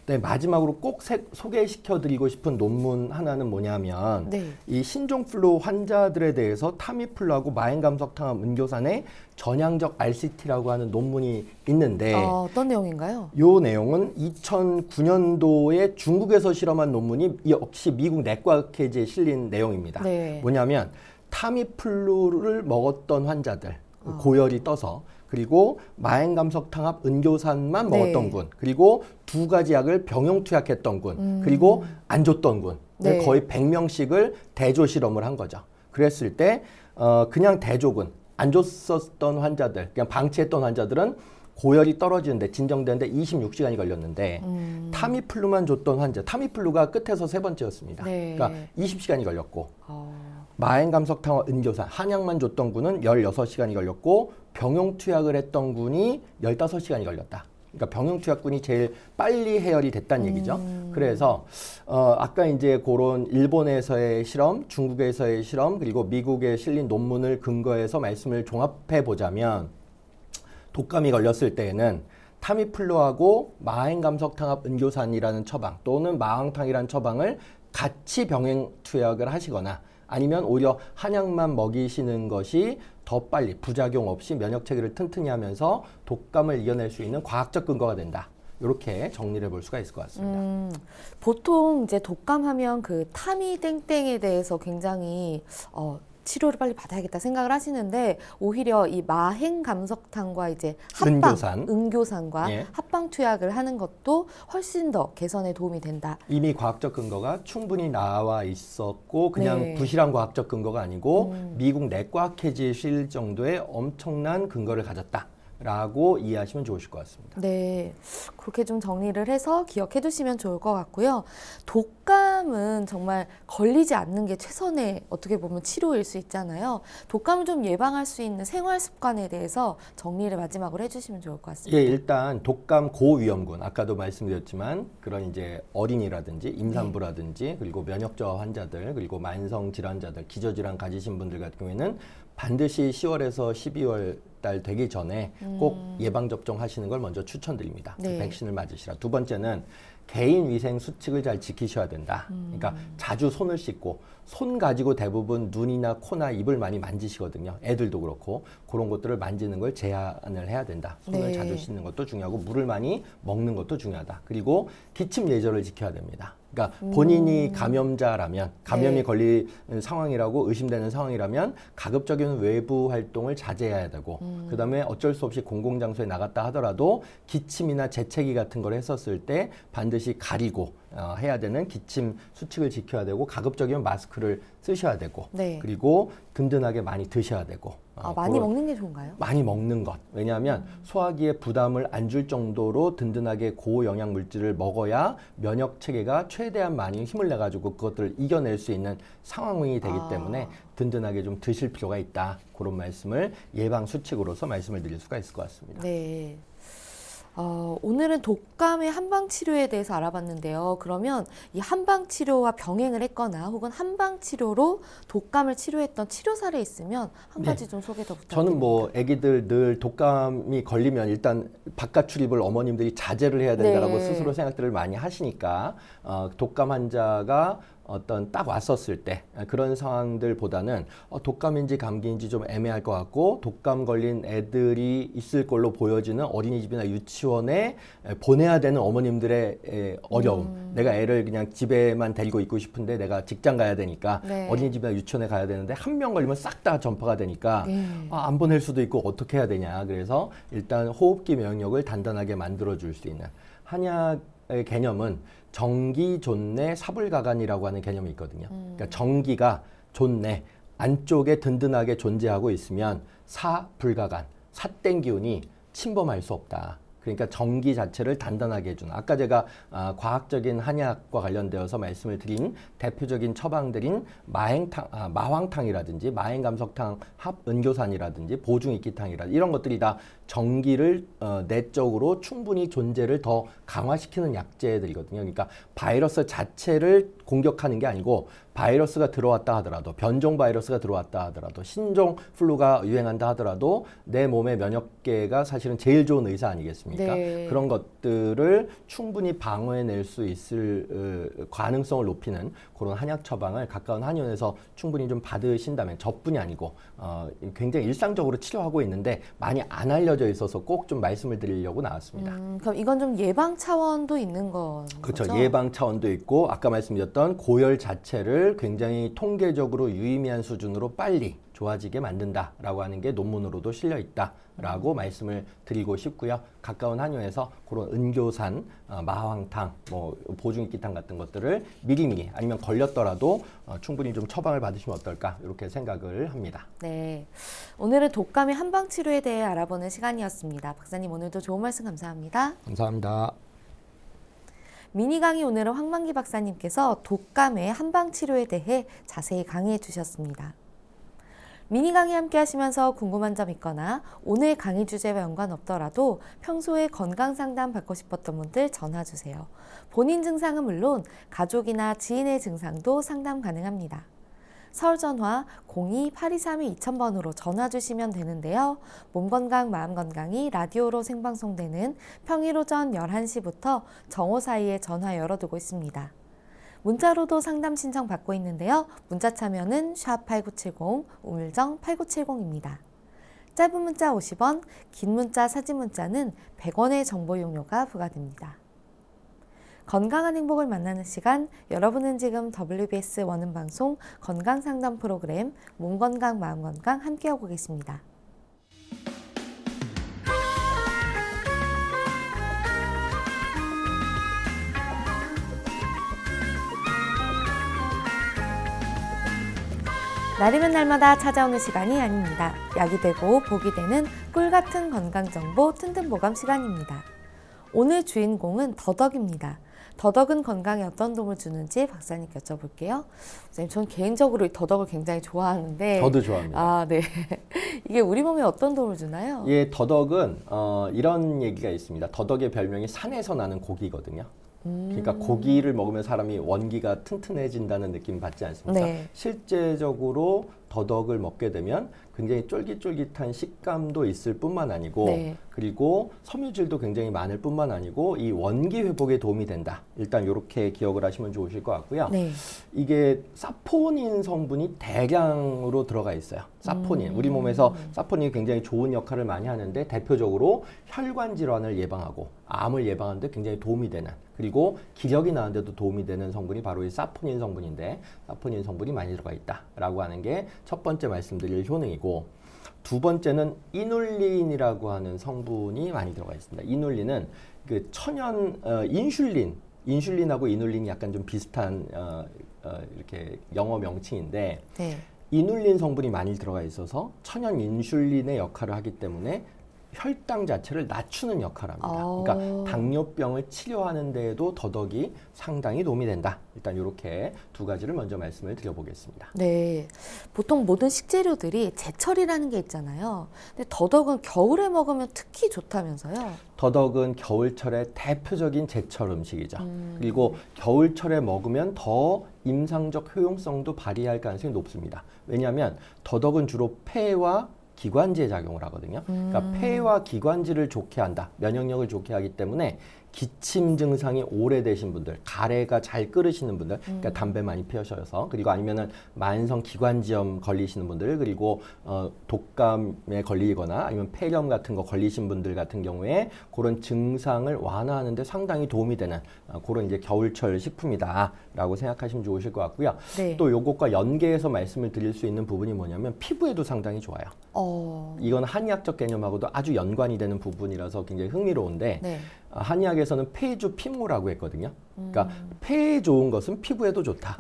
네, 마지막으로 꼭 소개시켜드리고 싶은 논문 하나는 뭐냐면 네. 이 신종플루 환자들에 대해서 타미플루하고 마행감석탕합 은교산의 전향적 RCT라고 하는 논문이 있는데 어떤 내용인가요? 이 내용은 2009년도에 중국에서 실험한 논문이 역시 미국 내과학회지에 실린 내용입니다. 네. 뭐냐면 타미플루를 먹었던 환자들, 고열이 떠서, 그리고 마행감석탕합 은교산만 네. 먹었던 군, 그리고 두 가지 약을 병용 투약했던 군, 그리고 안 줬던 군, 네. 거의 100명씩을 대조 실험을 한 거죠. 그랬을 때 그냥 대조군, 안 줬었던 환자들, 그냥 방치했던 환자들은 고열이 떨어지는데 진정되는데 26시간이 걸렸는데 타미플루만 줬던 환자, 타미플루가 끝에서 세 번째였습니다. 네. 그러니까 20시간이 걸렸고, 어, 마행감석탕합 은교산 한약만 줬던 군은 16시간이 걸렸고, 병용 투약을 했던 군이 15시간이 걸렸다. 그러니까 병용 투약군이 제일 빨리 해열이 됐다는 얘기죠. 그래서 아까 이제 그런 일본에서의 실험, 중국에서의 실험, 그리고 미국에 실린 논문을 근거해서 말씀을 종합해 보자면, 독감이 걸렸을 때에는 타미플루하고 마행감석탕합 은교산이라는 처방 또는 마항탕이라는 처방을 같이 병행 투약을 하시거나, 아니면 오히려 한약만 먹이시는 것이 더 빨리 부작용 없이 면역 체계를 튼튼히 하면서 독감을 이겨낼 수 있는 과학적 근거가 된다. 이렇게 정리를 해볼 수가 있을 것 같습니다. 보통 이제 독감하면 그 타미 땡땡에 대해서 굉장히 치료를 빨리 받아야겠다 생각을 하시는데, 오히려 이 마행감석탕과 이제 은교산과 예. 합방 투약을 하는 것도 훨씬 더 개선에 도움이 된다. 이미 과학적 근거가 충분히 나와 있었고, 그냥 네. 부실한 과학적 근거가 아니고 미국 내과학회지에 실릴 정도의 엄청난 근거를 가졌다라고 이해하시면 좋으실 것 같습니다. 네, 그렇게 좀 정리를 해서 기억해 두시면 좋을 것 같고요. 독감은 정말 걸리지 않는 게 최선의 어떻게 보면 치료일 수 있잖아요. 독감을 좀 예방할 수 있는 생활 습관에 대해서 정리를 마지막으로 해주시면 좋을 것 같습니다. 예, 일단 독감 고위험군, 아까도 말씀드렸지만 그런 이제 어린이라든지 임산부라든지 그리고 면역 저하 환자들, 그리고 만성 질환자들, 기저질환 가지신 분들 같은 경우에는 반드시 10월에서 12월 달 되기 전에 꼭 예방 접종 하시는 걸 먼저 추천드립니다. 네. 백신을 맞으시라. 두 번째는 개인 위생 수칙을 잘 지키셔야 된다. 그러니까 자주 손을 씻고, 손 가지고 대부분 눈이나 코나 입을 많이 만지시거든요. 애들도 그렇고 그런 것들을 만지는 걸 제한을 해야 된다. 손을 네. 자주 씻는 것도 중요하고 물을 많이 먹는 것도 중요하다. 그리고 기침 예절을 지켜야 됩니다. 그러니까 본인이 감염자라면, 감염이 네. 걸릴 상황이라고 의심되는 상황이라면 가급적이면 외부 활동을 자제해야 되고, 그다음에 어쩔 수 없이 공공장소에 나갔다 하더라도 기침이나 재채기 같은 걸 했었을 때 반드시 가리고 해야 되는 기침 수칙을 지켜야 되고, 가급적이면 마스크를 쓰셔야 되고, 네. 그리고 든든하게 많이 드셔야 되고. 많이 그런- 먹는 게 좋은가요? 많이 먹는 것. 왜냐하면 소화기에 부담을 안 줄 정도로 든든하게 고영양 물질을 먹어야 면역 체계가 최대한 많이 힘을 내 가지고 그것들을 이겨낼 수 있는 상황이 되기 때문에 든든하게 좀 드실 필요가 있다. 그런 말씀을 예방 수칙으로서 말씀을 드릴 수가 있을 것 같습니다. 네. 오늘은 독감의 한방 치료에 대해서 알아봤는데요. 그러면 이 한방 치료와 병행을 했거나 혹은 한방 치료로 독감을 치료했던 치료 사례 있으면 한 가지 좀 소개 더 부탁드립니다. 저는 뭐 아기들 늘 독감이 걸리면 일단 바깥 출입을 어머님들이 자제를 해야 된다라고 네. 스스로 생각들을 많이 하시니까 독감 환자가 어떤 딱 왔었을 때 그런 상황들보다는 독감인지 감기인지 좀 애매할 것 같고, 독감 걸린 애들이 있을 걸로 보여지는 어린이집이나 유치원에 보내야 되는 어머님들의 어려움. 내가 애를 그냥 집에만 데리고 있고 싶은데 내가 직장 가야 되니까 네. 어린이집이나 유치원에 가야 되는데 한 명 걸리면 싹 다 전파가 되니까 네. 안 보낼 수도 있고 어떻게 해야 되냐. 그래서 일단 호흡기 면역력을 단단하게 만들어줄 수 있는 한약의 개념은 정기존내 사불가간이라고 하는 개념이 있거든요. 그러니까 정기가 존내 안쪽에 든든하게 존재하고 있으면 사불가간, 사땡 기운이 침범할 수 없다. 그러니까 전기 자체를 단단하게 해주는. 아까 제가 과학적인 한약과 관련되어서 말씀을 드린 대표적인 처방들인 마황탕이라든지 마행감석탕 합은교산이라든지 보중이끼탕이라든지 이런 것들이 다 전기를 내적으로 충분히 존재를 더 강화시키는 약재들이거든요. 그러니까 바이러스 자체를 공격하는 게 아니고 바이러스가 들어왔다 하더라도 변종 바이러스가 들어왔다 하더라도 신종 플루가 유행한다 하더라도 내 몸의 면역계가 사실은 제일 좋은 의사 아니겠습니까? 네. 그런 것들을 충분히 방어해낼 수 있을 가능성을 높이는 그런 한약 처방을 가까운 한의원에서 충분히 좀 받으신다면 저뿐이 아니고 굉장히 일상적으로 치료하고 있는데 많이 안 알려져 있어서 꼭 좀 말씀을 드리려고 나왔습니다. 그럼 이건 좀 예방 차원도 있는 거 그렇죠. 거죠? 예방 차원도 있고 아까 말씀드렸던 고열 자체를 굉장히 통계적으로 유의미한 수준으로 빨리 좋아지게 만든다라고 하는 게 논문으로도 실려 있다라고 말씀을 드리고 싶고요. 가까운 한의원에서 그런 은교산, 마황탕, 뭐 보중이끼탕 같은 것들을 미리미리 아니면 걸렸더라도 충분히 좀 처방을 받으시면 어떨까 이렇게 생각을 합니다. 네, 오늘은 독감의 한방 치료에 대해 알아보는 시간이었습니다. 박사님 오늘도 좋은 말씀 감사합니다. 감사합니다. 미니 강의 오늘은 황만기 박사님께서 독감의 한방 치료에 대해 자세히 강의해 주셨습니다. 미니 강의 함께 하시면서 궁금한 점 있거나 오늘 강의 주제와 연관없더라도 평소에 건강 상담 받고 싶었던 분들 전화 주세요. 본인 증상은 물론 가족이나 지인의 증상도 상담 가능합니다. 서울 전화 02-8232-2000번으로 전화 주시면 되는데요. 몸건강 마음건강이 라디오로 생방송되는 평일 오전 11시부터 정오 사이에 전화 열어두고 있습니다. 문자로도 상담 신청 받고 있는데요. 문자 참여는 샵8970 우물정 8970입니다. 짧은 문자 50원, 긴 문자 사진 문자는 100원의 정보 용료가 부과됩니다. 건강한 행복을 만나는 시간, 여러분은 지금 WBS 원음방송 건강상담 프로그램 몸건강 마음건강 함께하고 계십니다. 날이면 날마다 찾아오는 시간이 아닙니다. 약이 되고 복이 되는 꿀같은 건강정보 튼튼보감 시간입니다. 오늘 주인공은 더덕입니다. 더덕은 건강에 어떤 도움을 주는지 박사님께 여쭤볼게요. 선생님, 저는 개인적으로 이 더덕을 굉장히 좋아하는데. 저도 좋아합니다. 아, 네. 이게 우리 몸에 어떤 도움을 주나요? 예, 더덕은 이런 얘기가 있습니다. 더덕의 별명이 산에서 나는 고기거든요. 그러니까 고기를 먹으면 사람이 원기가 튼튼해진다는 느낌 받지 않습니까? 네. 실제적으로 더덕을 먹게 되면 굉장히 쫄깃쫄깃한 식감도 있을 뿐만 아니고 네. 그리고 섬유질도 굉장히 많을 뿐만 아니고 이 원기 회복에 도움이 된다. 일단 이렇게 기억을 하시면 좋으실 것 같고요. 네. 이게 사포닌 성분이 대량으로 들어가 있어요. 사포닌. 우리 몸에서 사포닌이 굉장히 좋은 역할을 많이 하는데 대표적으로 혈관 질환을 예방하고 암을 예방하는 데 굉장히 도움이 되는 그리고 기력이 나는 데도 도움이 되는 성분이 바로 이 사포닌 성분인데 사포닌 성분이 많이 들어가 있다라고 하는 게 첫 번째 말씀드릴 효능이고 두 번째는 이눌린이라고 하는 성분이 많이 들어가 있습니다. 이눌린은 그 천연 인슐린하고 이눌린이 약간 좀 비슷한 이렇게 영어 명칭인데 네. 이눌린 성분이 많이 들어가 있어서 천연 인슐린의 역할을 하기 때문에 혈당 자체를 낮추는 역할을 합니다. 그러니까 당뇨병을 치료하는 데에도 더덕이 상당히 도움이 된다. 일단 이렇게 두 가지를 먼저 말씀을 드려보겠습니다. 네. 보통 모든 식재료들이 제철이라는 게 있잖아요. 근데 더덕은 겨울에 먹으면 특히 좋다면서요? 더덕은 겨울철의 대표적인 제철 음식이죠. 그리고 겨울철에 먹으면 더 임상적 효용성도 발휘할 가능성이 높습니다. 왜냐하면 더덕은 주로 폐와 기관지에 작용을 하거든요. 그러니까 폐와 기관지를 좋게 한다. 면역력을 좋게 하기 때문에 기침 증상이 오래되신 분들, 가래가 잘 끓으시는 분들, 그러니까 담배 많이 피우셔서 그리고 아니면은 만성 기관지염 걸리시는 분들 그리고 독감에 걸리거나 아니면 폐렴 같은 거 걸리신 분들 같은 경우에 그런 증상을 완화하는 데 상당히 도움이 되는 그런 이제 겨울철 식품이다라고 생각하시면 좋으실 것 같고요. 네. 또 요것과 연계해서 말씀을 드릴 수 있는 부분이 뭐냐면 피부에도 상당히 좋아요. 이건 한의학적 개념하고도 아주 연관이 되는 부분이라서 굉장히 흥미로운데 네. 한의학에서는 폐주 피모라고 했거든요. 그러니까 폐에 좋은 것은 피부에도 좋다.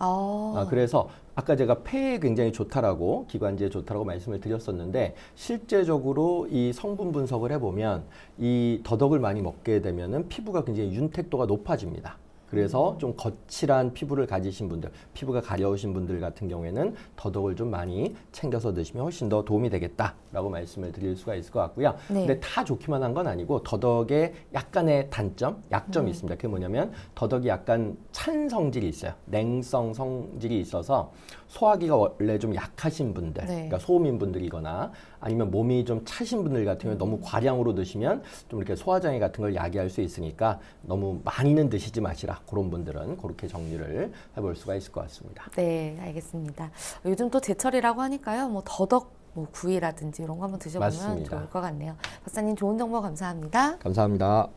그래서 아까 제가 폐에 굉장히 좋다라고 기관지에 좋다라고 말씀을 드렸었는데 실제적으로 이 성분 분석을 해보면 이 더덕을 많이 먹게 되면은 피부가 굉장히 윤택도가 높아집니다. 그래서 좀 거칠한 피부를 가지신 분들, 피부가 가려우신 분들 같은 경우에는 더덕을 좀 많이 챙겨서 드시면 훨씬 더 도움이 되겠다라고 말씀을 드릴 수가 있을 것 같고요. 네. 근데 다 좋기만 한 건 아니고 더덕에 약간의 단점, 약점이 있습니다. 그게 뭐냐면 더덕이 약간 찬 성질이 있어요. 냉성 성질이 있어서 소화기가 원래 좀 약하신 분들, 네. 그러니까 소음인 분들이거나 아니면 몸이 좀 차신 분들 같은 경우에 너무 과량으로 드시면 좀 이렇게 소화장애 같은 걸 야기할 수 있으니까 너무 많이는 드시지 마시라. 그런 분들은 그렇게 정리를 해볼 수가 있을 것 같습니다. 네, 알겠습니다. 요즘 또 제철이라고 하니까요. 뭐 더덕 뭐 구이라든지 이런 거 한번 드셔보면 맞습니다. 좋을 것 같네요. 박사님 좋은 정보 감사합니다. 감사합니다.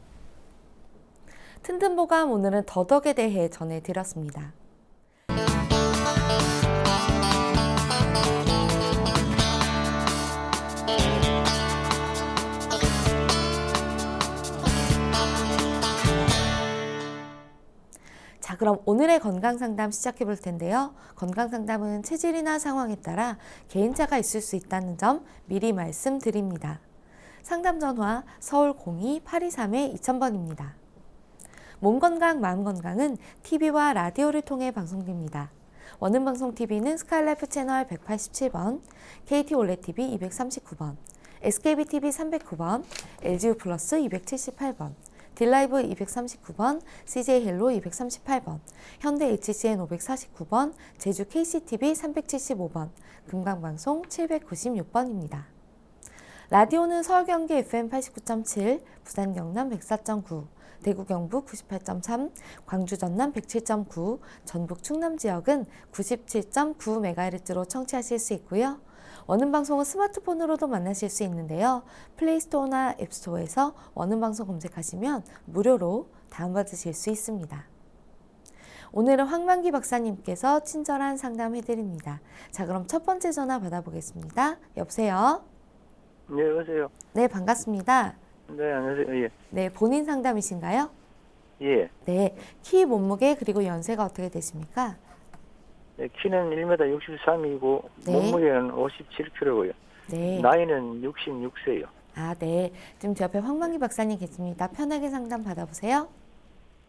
튼튼보감 오늘은 더덕에 대해 전해드렸습니다. 자, 그럼 오늘의 건강상담 시작해 볼 텐데요. 건강상담은 체질이나 상황에 따라 개인차가 있을 수 있다는 점 미리 말씀드립니다. 상담 전화 서울 02-823-2000번입니다. 몸건강, 마음건강은 TV와 라디오를 통해 방송됩니다. 원음방송TV는 스카이라이프 채널 187번, KT올레TV 239번, SKBTV 309번, LGU 플러스 278번, 딜라이브 239번, CJ헬로 238번, 현대 HCN 549번, 제주 KCTV 375번, 금강방송 796번입니다. 라디오는 서울 경기 FM 89.7, 부산 경남 104.9, 대구 경북 98.3, 광주 전남 107.9, 전북 충남 지역은 97.9MHz로 청취하실 수 있고요. 원음방송은 스마트폰으로도 만나실 수 있는데요. 플레이스토어나 앱스토어에서 원음방송 검색하시면 무료로 다운받으실 수 있습니다. 오늘은 황만기 박사님께서 친절한 상담해드립니다. 자, 그럼 첫 번째 전화 받아보겠습니다. 여보세요? 네, 여보세요. 네, 반갑습니다. 네, 안녕하세요. 예. 네, 본인 상담이신가요? 예. 네, 키, 몸무게, 그리고 연세가 어떻게 되십니까? 네, 키는 1m 63이고 네. 몸무게는 57kg고요. 네. 나이는 66세요. 아, 네. 지금 제 옆에 황만기 박사님 계십니다. 편하게 상담 받아보세요.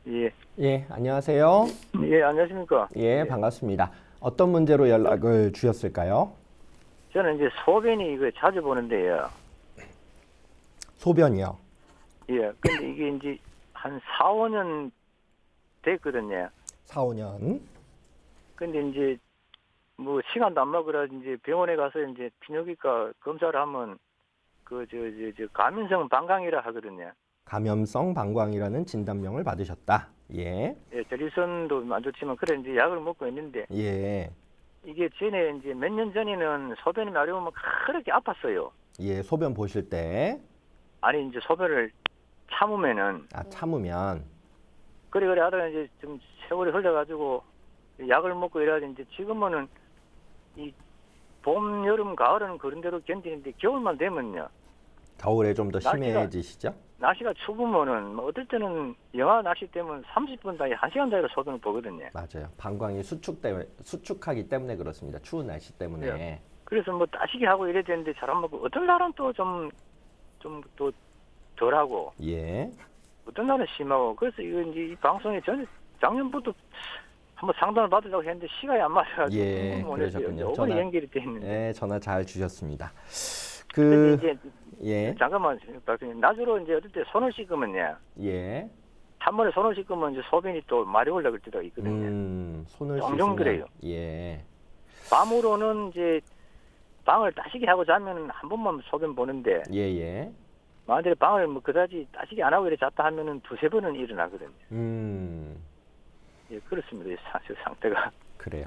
예. 예, 안녕하세요. 예, 안녕하십니까? 예, 반갑습니다. 어떤 문제로 연락을 주셨을까요? 저는 이제 소변이 이거 자주 보는데요. 소변이요. 예. 근데 이게 이제 한 4, 5년 됐거든요. 4, 5년. 근데 이제 뭐 시간도 안 맞으라 이제 병원에 가서 이제 비뇨기과 검사를 하면 그 저 가민성 방광이라 하거든요. 감염성 방광이라는 진단명을 받으셨다. 예. 예, 전립선도 안 좋지만 그래 이제 약을 먹고 있는데 예. 이게 전에 이제 몇 년 전에는 소변이 마려우면 그렇게 아팠어요. 예, 소변 보실 때, 아니 이제 소변을 참으면은 참으면, 그래 하다가 이제 좀 세월이 흘러가지고 약을 먹고 이래야지 이제 지금은 이 봄, 여름, 가을은 그런 대로 견디는데 겨울만 되면요. 겨울에 좀 더 날씨가- 심해지시죠? 날씨가 추우면은 뭐 어떨 때는 영하 날씨 때문에 30분 단위, 1시간 단위로 소변을 보거든요. 맞아요. 방광이 수축하기 때문에 그렇습니다. 추운 날씨 때문에. 그래서 뭐 따시게 하고 이래야 되는데 잘 안 먹고 어떤 날은 또 좀 또 덜하고 예. 어떤 날은 심하고 그래서 이거 이제 이 방송에 전 작년부터 한번 상담을 받으려고 했는데 시간이 안 맞아가지고 예, 그러셨군요. 오번에 전화- 연결이 돼 있는데 예, 전화 잘 주셨습니다. 근데 이제 예, 잠깐만 박사님 낮으로 이제 어떨 때 손을 씻으면요 예. 찬물에 손을 씻으면 이제 소변이 또 말이 올라갈 때가 있거든요. 손을 종종 씻으면, 그래요. 예. 밤으로는 이제 방을 따시게 하고 자면 한 번만 소변 보는데 예, 예. 만약에 방을 뭐 그다지 따시게 안 하고 이렇게 잤다 하면은 두세 번은 일어나거든요. 예, 그렇습니다. 이 상태가. 그래요.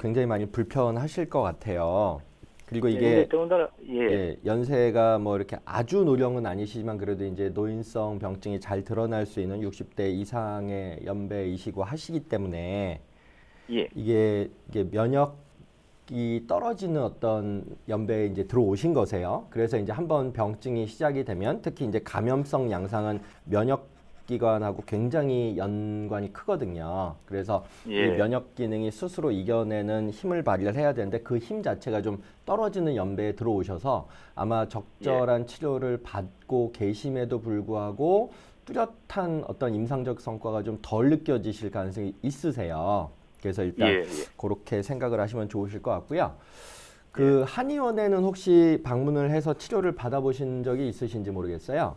굉장히 많이 불편하실 것 같아요. 그리고 예, 이게 근데 더군다나 연세가 뭐 이렇게 아주 노령은 아니시지만 그래도 이제 노인성 병증이 잘 드러날 수 있는 60대 이상의 연배이시고 하시기 때문에 예. 이게 면역이 떨어지는 어떤 연배에 이제 들어오신 거세요. 그래서 이제 한번 병증이 시작이 되면 특히 이제 감염성 양상은 면역 기관하고 굉장히 연관이 크거든요. 그래서 예. 이 면역 기능이 스스로 이겨내는 힘을 발휘를 해야 되는데 그 힘 자체가 좀 떨어지는 연배에 들어오셔서 아마 적절한 치료를 받고 계심에도 불구하고 뚜렷한 어떤 임상적 성과가 좀 덜 느껴지실 가능성이 있으세요. 그래서 일단 예, 예. 그렇게 생각을 하시면 좋으실 것 같고요. 그 한의원에는 혹시 방문을 해서 치료를 받아보신 적이 있으신지 모르겠어요.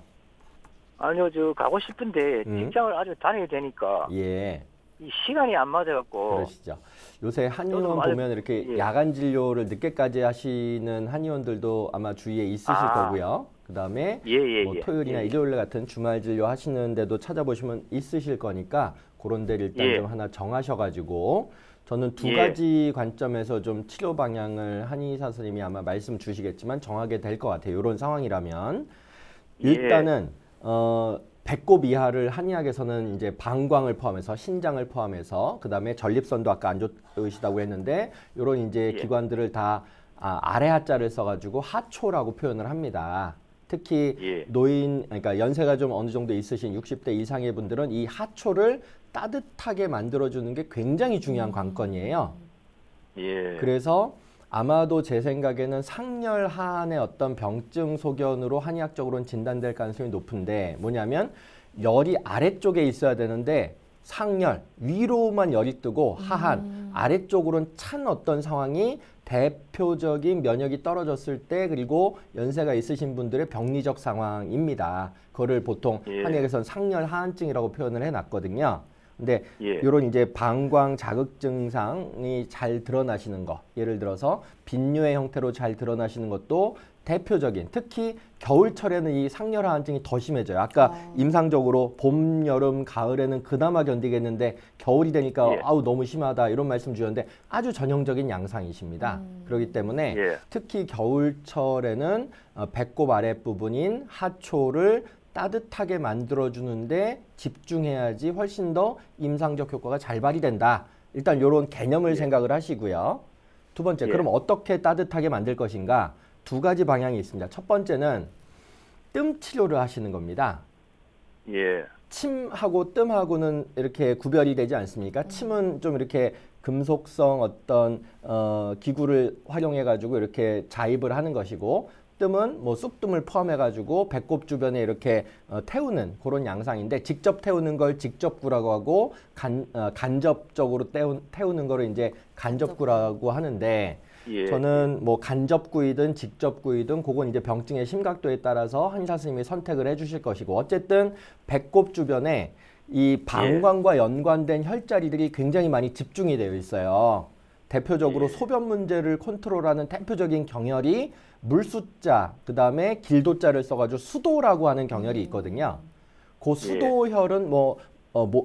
아니요, 저 가고 싶은데 직장을 아주 다녀야 되니까 예, 이 시간이 안 맞아갖고. 그러시죠. 요새 한의원 저도 많이- 보면 이렇게 예. 야간 진료를 늦게까지 하시는 한의원들도 아마 주위에 있으실 거고요. 그 다음에 예, 뭐 예. 토요일이나 예. 일요일 같은 주말 진료 하시는 데도 찾아보시면 있으실 거니까 그런 데를 일단 예. 좀 하나 정하셔가지고 저는 두 예. 가지 관점에서 좀 치료 방향을 한의사 선생님이 아마 말씀 주시겠지만 정하게 될 것 같아요. 이런 상황이라면 예. 일단은 배꼽 이하를 한의학에서는 이제 방광을 포함해서 신장을 포함해서 그 다음에 전립선도 아까 안 좋으시다고 했는데 이런 이제 예. 기관들을 다 아래 하자를 써가지고 하초라고 표현을 합니다. 특히 예. 노인, 그러니까 연세가 좀 어느 정도 있으신 60대 이상의 분들은 이 하초를 따뜻하게 만들어주는 게 굉장히 중요한 관건이에요. 예. 그래서 아마도 제 생각에는 상열 하안의 어떤 병증 소견으로 한의학적으로는 진단될 가능성이 높은데 뭐냐면 열이 아래쪽에 있어야 되는데 상열 위로만 열이 뜨고 하안 아래쪽으로는 찬 어떤 상황이 대표적인 면역이 떨어졌을 때 그리고 연세가 있으신 분들의 병리적 상황입니다. 그거를 보통 예. 한의학에서는 상열 하안증이라고 표현을 해놨거든요. 근데 예. 이런 이제 방광 자극 증상이 잘 드러나시는 거, 예를 들어서 빈뇨의 형태로 잘 드러나시는 것도 대표적인, 특히 겨울철에는 이 상열하안증이 더 심해져요. 아까 임상적으로 봄, 여름, 가을에는 그나마 견디겠는데 겨울이 되니까 예. 아우 너무 심하다 이런 말씀 주셨는데 아주 전형적인 양상이십니다. 그렇기 때문에 예. 특히 겨울철에는 배꼽 아랫부분인 하초를 따뜻하게 만들어주는데 집중해야지 훨씬 더 임상적 효과가 잘 발휘된다. 일단 이런 개념을 생각을 하시고요. 두 번째, 예. 그럼 어떻게 따뜻하게 만들 것인가? 두 가지 방향이 있습니다. 첫 번째는 뜸 치료를 하시는 겁니다. 예. 침하고 뜸하고는 이렇게 구별이 되지 않습니까? 침은 좀 이렇게 금속성 어떤 기구를 활용해 가지고 이렇게 자입을 하는 것이고 뜸은 뭐 쑥뜸을 포함해 가지고 배꼽 주변에 이렇게 태우는 그런 양상인데 직접 태우는 걸 직접구라고 하고 간접적으로 태우는 거를 이제 간접구라고 하는데 예. 저는 뭐 간접구이든 직접구이든 그건 이제 병증의 심각도에 따라서 한의사 선생님이 선택을 해주실 것이고 어쨌든 배꼽 주변에 이 방광과 연관된 혈자리들이 굉장히 많이 집중이 되어 있어요. 대표적으로 예. 소변 문제를 컨트롤하는 대표적인 경혈이 물수자, 그 다음에 길도자를 써가지고 수도라고 하는 경혈이 있거든요. 그 수도혈은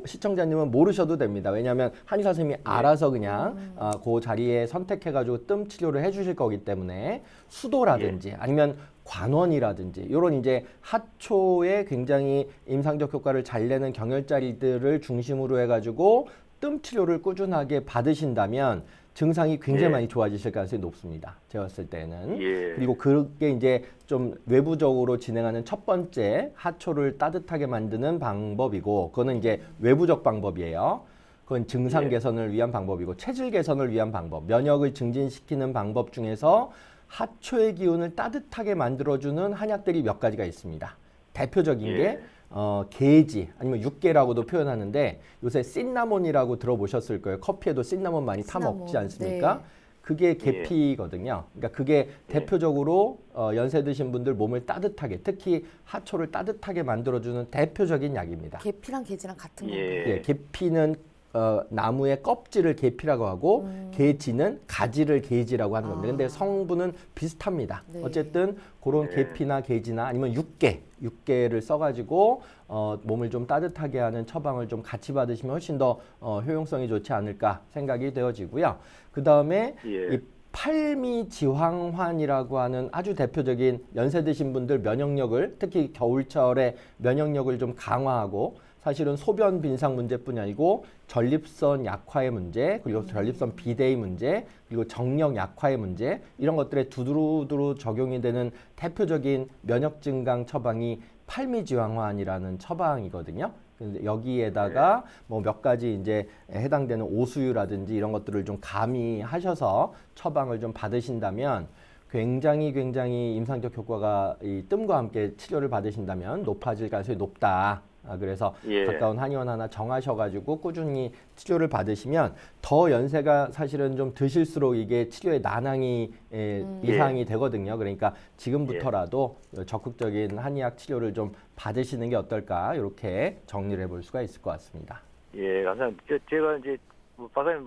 시청자님은 모르셔도 됩니다. 왜냐하면 한의사 선생님이 알아서 그냥 그 자리에 선택해가지고 뜸 치료를 해주실 거기 때문에 수도라든지 아니면 관원이라든지 이런 이제 하초에 굉장히 임상적 효과를 잘 내는 경혈자리들을 중심으로 해가지고 뜸 치료를 꾸준하게 받으신다면 증상이 굉장히 예. 많이 좋아지실 가능성이 높습니다. 제가 봤을 때는. 예. 그리고 그게 이제 좀 외부적으로 진행하는 첫 번째 하초를 따뜻하게 만드는 방법이고 그거는 이제 외부적 방법이에요. 그건 증상 예. 개선을 위한 방법이고 체질 개선을 위한 방법, 면역을 증진시키는 방법 중에서 하초의 기운을 따뜻하게 만들어주는 한약들이 몇 가지가 있습니다. 대표적인 예. 게 게지 아니면 육계라고도 표현하는데 요새 신나몬이라고 들어보셨을 거예요. 커피에도 신나몬 많이 타 시나몬, 먹지 않습니까? 네. 그게 계피거든요. 그러니까 그게 대표적으로 연세 드신 분들 몸을 따뜻하게 특히 하초를 따뜻하게 만들어주는 대표적인 약입니다. 계피랑 게지랑 같은 예. 건가요? 예, 계피는 나무의 껍질을 계피라고 하고 게지는 가지를 게지라고 하는 겁니다. 근데 성분은 비슷합니다. 네. 어쨌든 그런 계피나 게지나 아니면 육계를 써가지고 몸을 좀 따뜻하게 하는 처방을 좀 같이 받으시면 훨씬 더 효용성이 좋지 않을까 생각이 되어지고요. 그 다음에 예. 이 팔미지황환이라고 하는 아주 대표적인 연세 드신 분들 면역력을 특히 겨울철에 면역력을 좀 강화하고 사실은 소변 빈상 문제뿐이 아니고 전립선 약화의 문제 그리고 전립선 비대의 문제 그리고 정력 약화의 문제 이런 것들에 두루두루 적용이 되는 대표적인 면역 증강 처방이 팔미지황환이라는 처방이거든요. 근데 여기에다가 뭐 몇 가지 이제 해당되는 오수유라든지 이런 것들을 좀 가미하셔서 처방을 좀 받으신다면 굉장히 임상적 효과가 이 뜸과 함께 치료를 받으신다면 높아질 가능성이 높다. 그래서 예. 가까운 한의원 하나 정하셔가지고 꾸준히 치료를 받으시면 더 연세가 사실은 좀 드실수록 이게 치료의 난항이 이상이 되거든요. 그러니까 지금부터라도 적극적인 한의학 치료를 좀 받으시는 게 어떨까 이렇게 정리를 해볼 수가 있을 것 같습니다. 예, 감사합니다. 제가 이제 박사님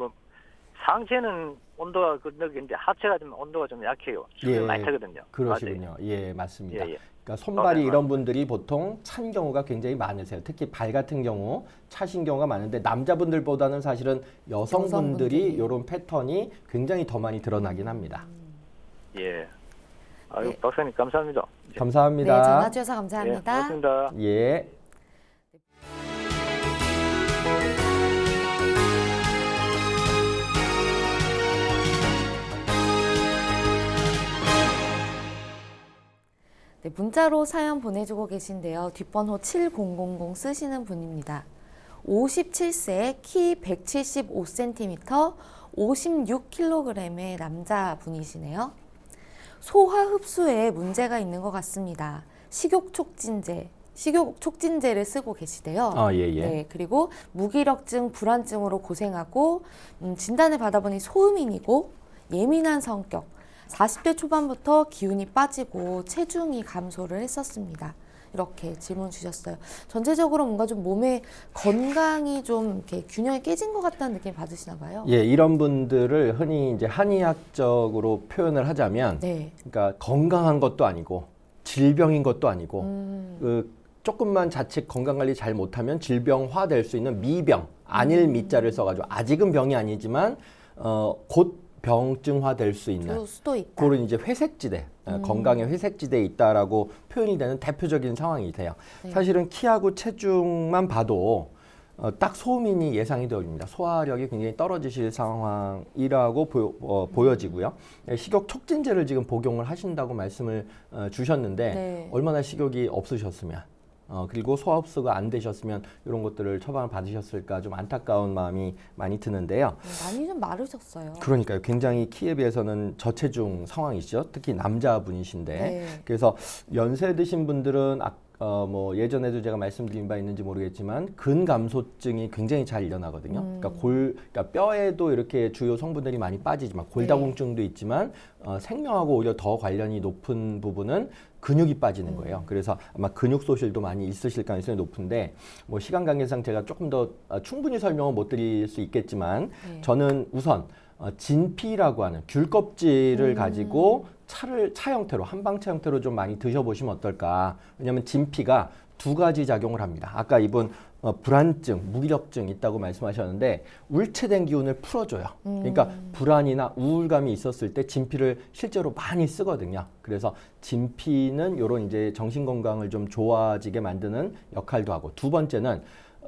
상체는 온도가 그런데 하체가 좀 온도가 좀 약해요. 예, 많이 타거든요. 그러시군요. 예, 맞습니다. 예. 그러니까 손발이 이런 분들이 보통 찬 경우가 굉장히 많으세요. 특히 발 같은 경우 차신 경우가 많은데 남자분들보다는 사실은 여성분들이 이런 패턴이 굉장히 더 많이 드러나긴 합니다. 예. 아유, 네. 박사님 감사합니다. 네, 감사합니다. 전화 주셔서 예, 감사합니다. 고맙습니다. 예. 네, 문자로 사연 보내주고 계신데요. 뒷번호 7000 쓰시는 분입니다. 57세, 키 175cm, 56kg의 남자분이시네요. 소화 흡수에 문제가 있는 것 같습니다. 식욕 촉진제를 쓰고 계시대요. 예. 네, 그리고 무기력증, 불안증으로 고생하고 진단을 받아보니 소음인이고 예민한 성격. 40대 초반부터 기운이 빠지고 체중이 감소를 했었습니다. 이렇게 질문 주셨어요. 전체적으로 뭔가 좀 몸의 건강이 좀 이렇게 균형이 깨진 것 같다는 느낌 받으시나 봐요. 예, 이런 분들을 흔히 이제 한의학적으로 표현을 하자면, 네. 그러니까 건강한 것도 아니고 질병인 것도 아니고, 그 조금만 자칫 건강 관리 잘 못하면 질병화 될 수 있는 미병, 안일 미자를 써가지고 아직은 병이 아니지만 곧 병증화 될 수 있는 그럴 수도 있다. 그런 이제 회색지대, 건강의 회색지대에 있다라고 표현이 되는 대표적인 상황이 돼요. 네. 사실은 키하고 체중만 봐도 딱 소음인이 예상이 되어집니다. 소화력이 굉장히 떨어지실 상황이라고 보여지고요. 식욕 촉진제를 지금 복용을 하신다고 말씀을 주셨는데 네. 얼마나 식욕이 없으셨으면 그리고 소화 흡수가 안 되셨으면 이런 것들을 처방을 받으셨을까 좀 안타까운 마음이 많이 드는데요. 많이 좀 마르셨어요. 그러니까요. 굉장히 키에 비해서는 저체중 상황이시죠. 특히 남자분이신데. 네. 그래서 연세 드신 분들은 뭐 예전에도 제가 말씀드린 바 있는지 모르겠지만 근감소증이 굉장히 잘 일어나거든요. 그러니까 뼈에도 이렇게 주요 성분들이 많이 빠지지만 골다공증도 있지만 생명하고 오히려 더 관련이 높은 부분은 근육이 빠지는 거예요. 그래서 아마 근육 소실도 많이 있으실 가능성이 높은데 뭐 시간 관계상 제가 조금 더 충분히 설명은 못 드릴 수 있겠지만 네. 저는 우선 진피라고 하는 귤 껍질을 가지고 차 형태로 한방차 형태로 좀 많이 드셔보시면 어떨까. 왜냐하면 진피가 두 가지 작용을 합니다. 아까 이분 불안증, 무기력증 있다고 말씀하셨는데 울체된 기운을 풀어줘요. 그러니까 불안이나 우울감이 있었을 때 진피를 실제로 많이 쓰거든요. 그래서 진피는 이런 이제 정신 건강을 좀 좋아지게 만드는 역할도 하고 두 번째는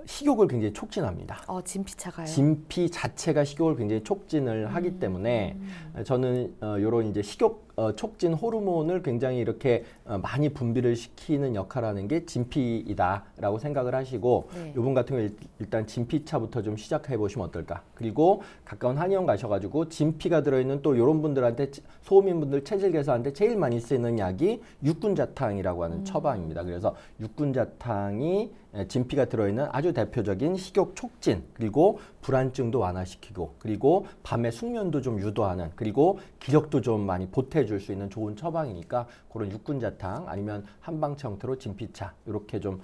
식욕을 굉장히 촉진합니다. 진피차가요? 진피 자체가 식욕을 굉장히 촉진을 하기 때문에 저는 이런 이제 식욕 촉진 호르몬을 굉장히 이렇게 많이 분비를 시키는 역할하는 게 진피이다라고 생각을 하시고 네. 이분 같은 경우 일단 진피차부터 좀 시작해 보시면 어떨까. 그리고 가까운 한의원 가셔가지고 진피가 들어있는 또 이런 분들한테 소음인분들 체질 개선하는데 제일 많이 쓰는 약이 육군자탕이라고 하는 처방입니다. 그래서 육군자탕이 진피가 들어있는 아주 대표적인 식욕 촉진 그리고 불안증도 완화시키고 그리고 밤에 숙면도 좀 유도하는 그리고 기력도 좀 많이 보태줄 수 있는 좋은 처방이니까 그런 육군자탕 아니면 한방차 형태로 진피차 이렇게 좀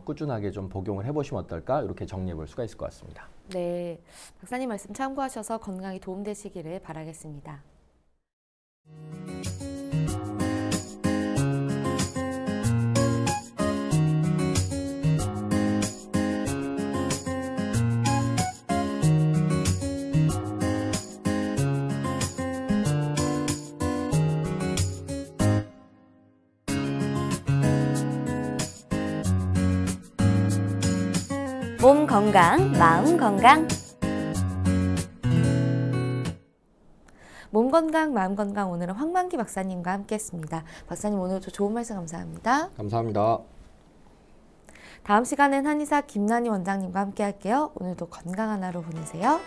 꾸준하게 좀 복용을 해보시면 어떨까 이렇게 정리해 볼 수가 있을 것 같습니다. 네, 박사님 말씀 참고하셔서 건강에 도움되시기를 바라겠습니다. 몸 건강, 마음 건강. 몸 건강, 마음 건강 오늘은 황만기 박사님과 함께했습니다. 박사님 오늘도 좋은 말씀 감사합니다. 감사합니다. 다음 시간엔 한의사 김난희 원장님과 함께 할게요. 오늘도 건강한 하루 보내세요.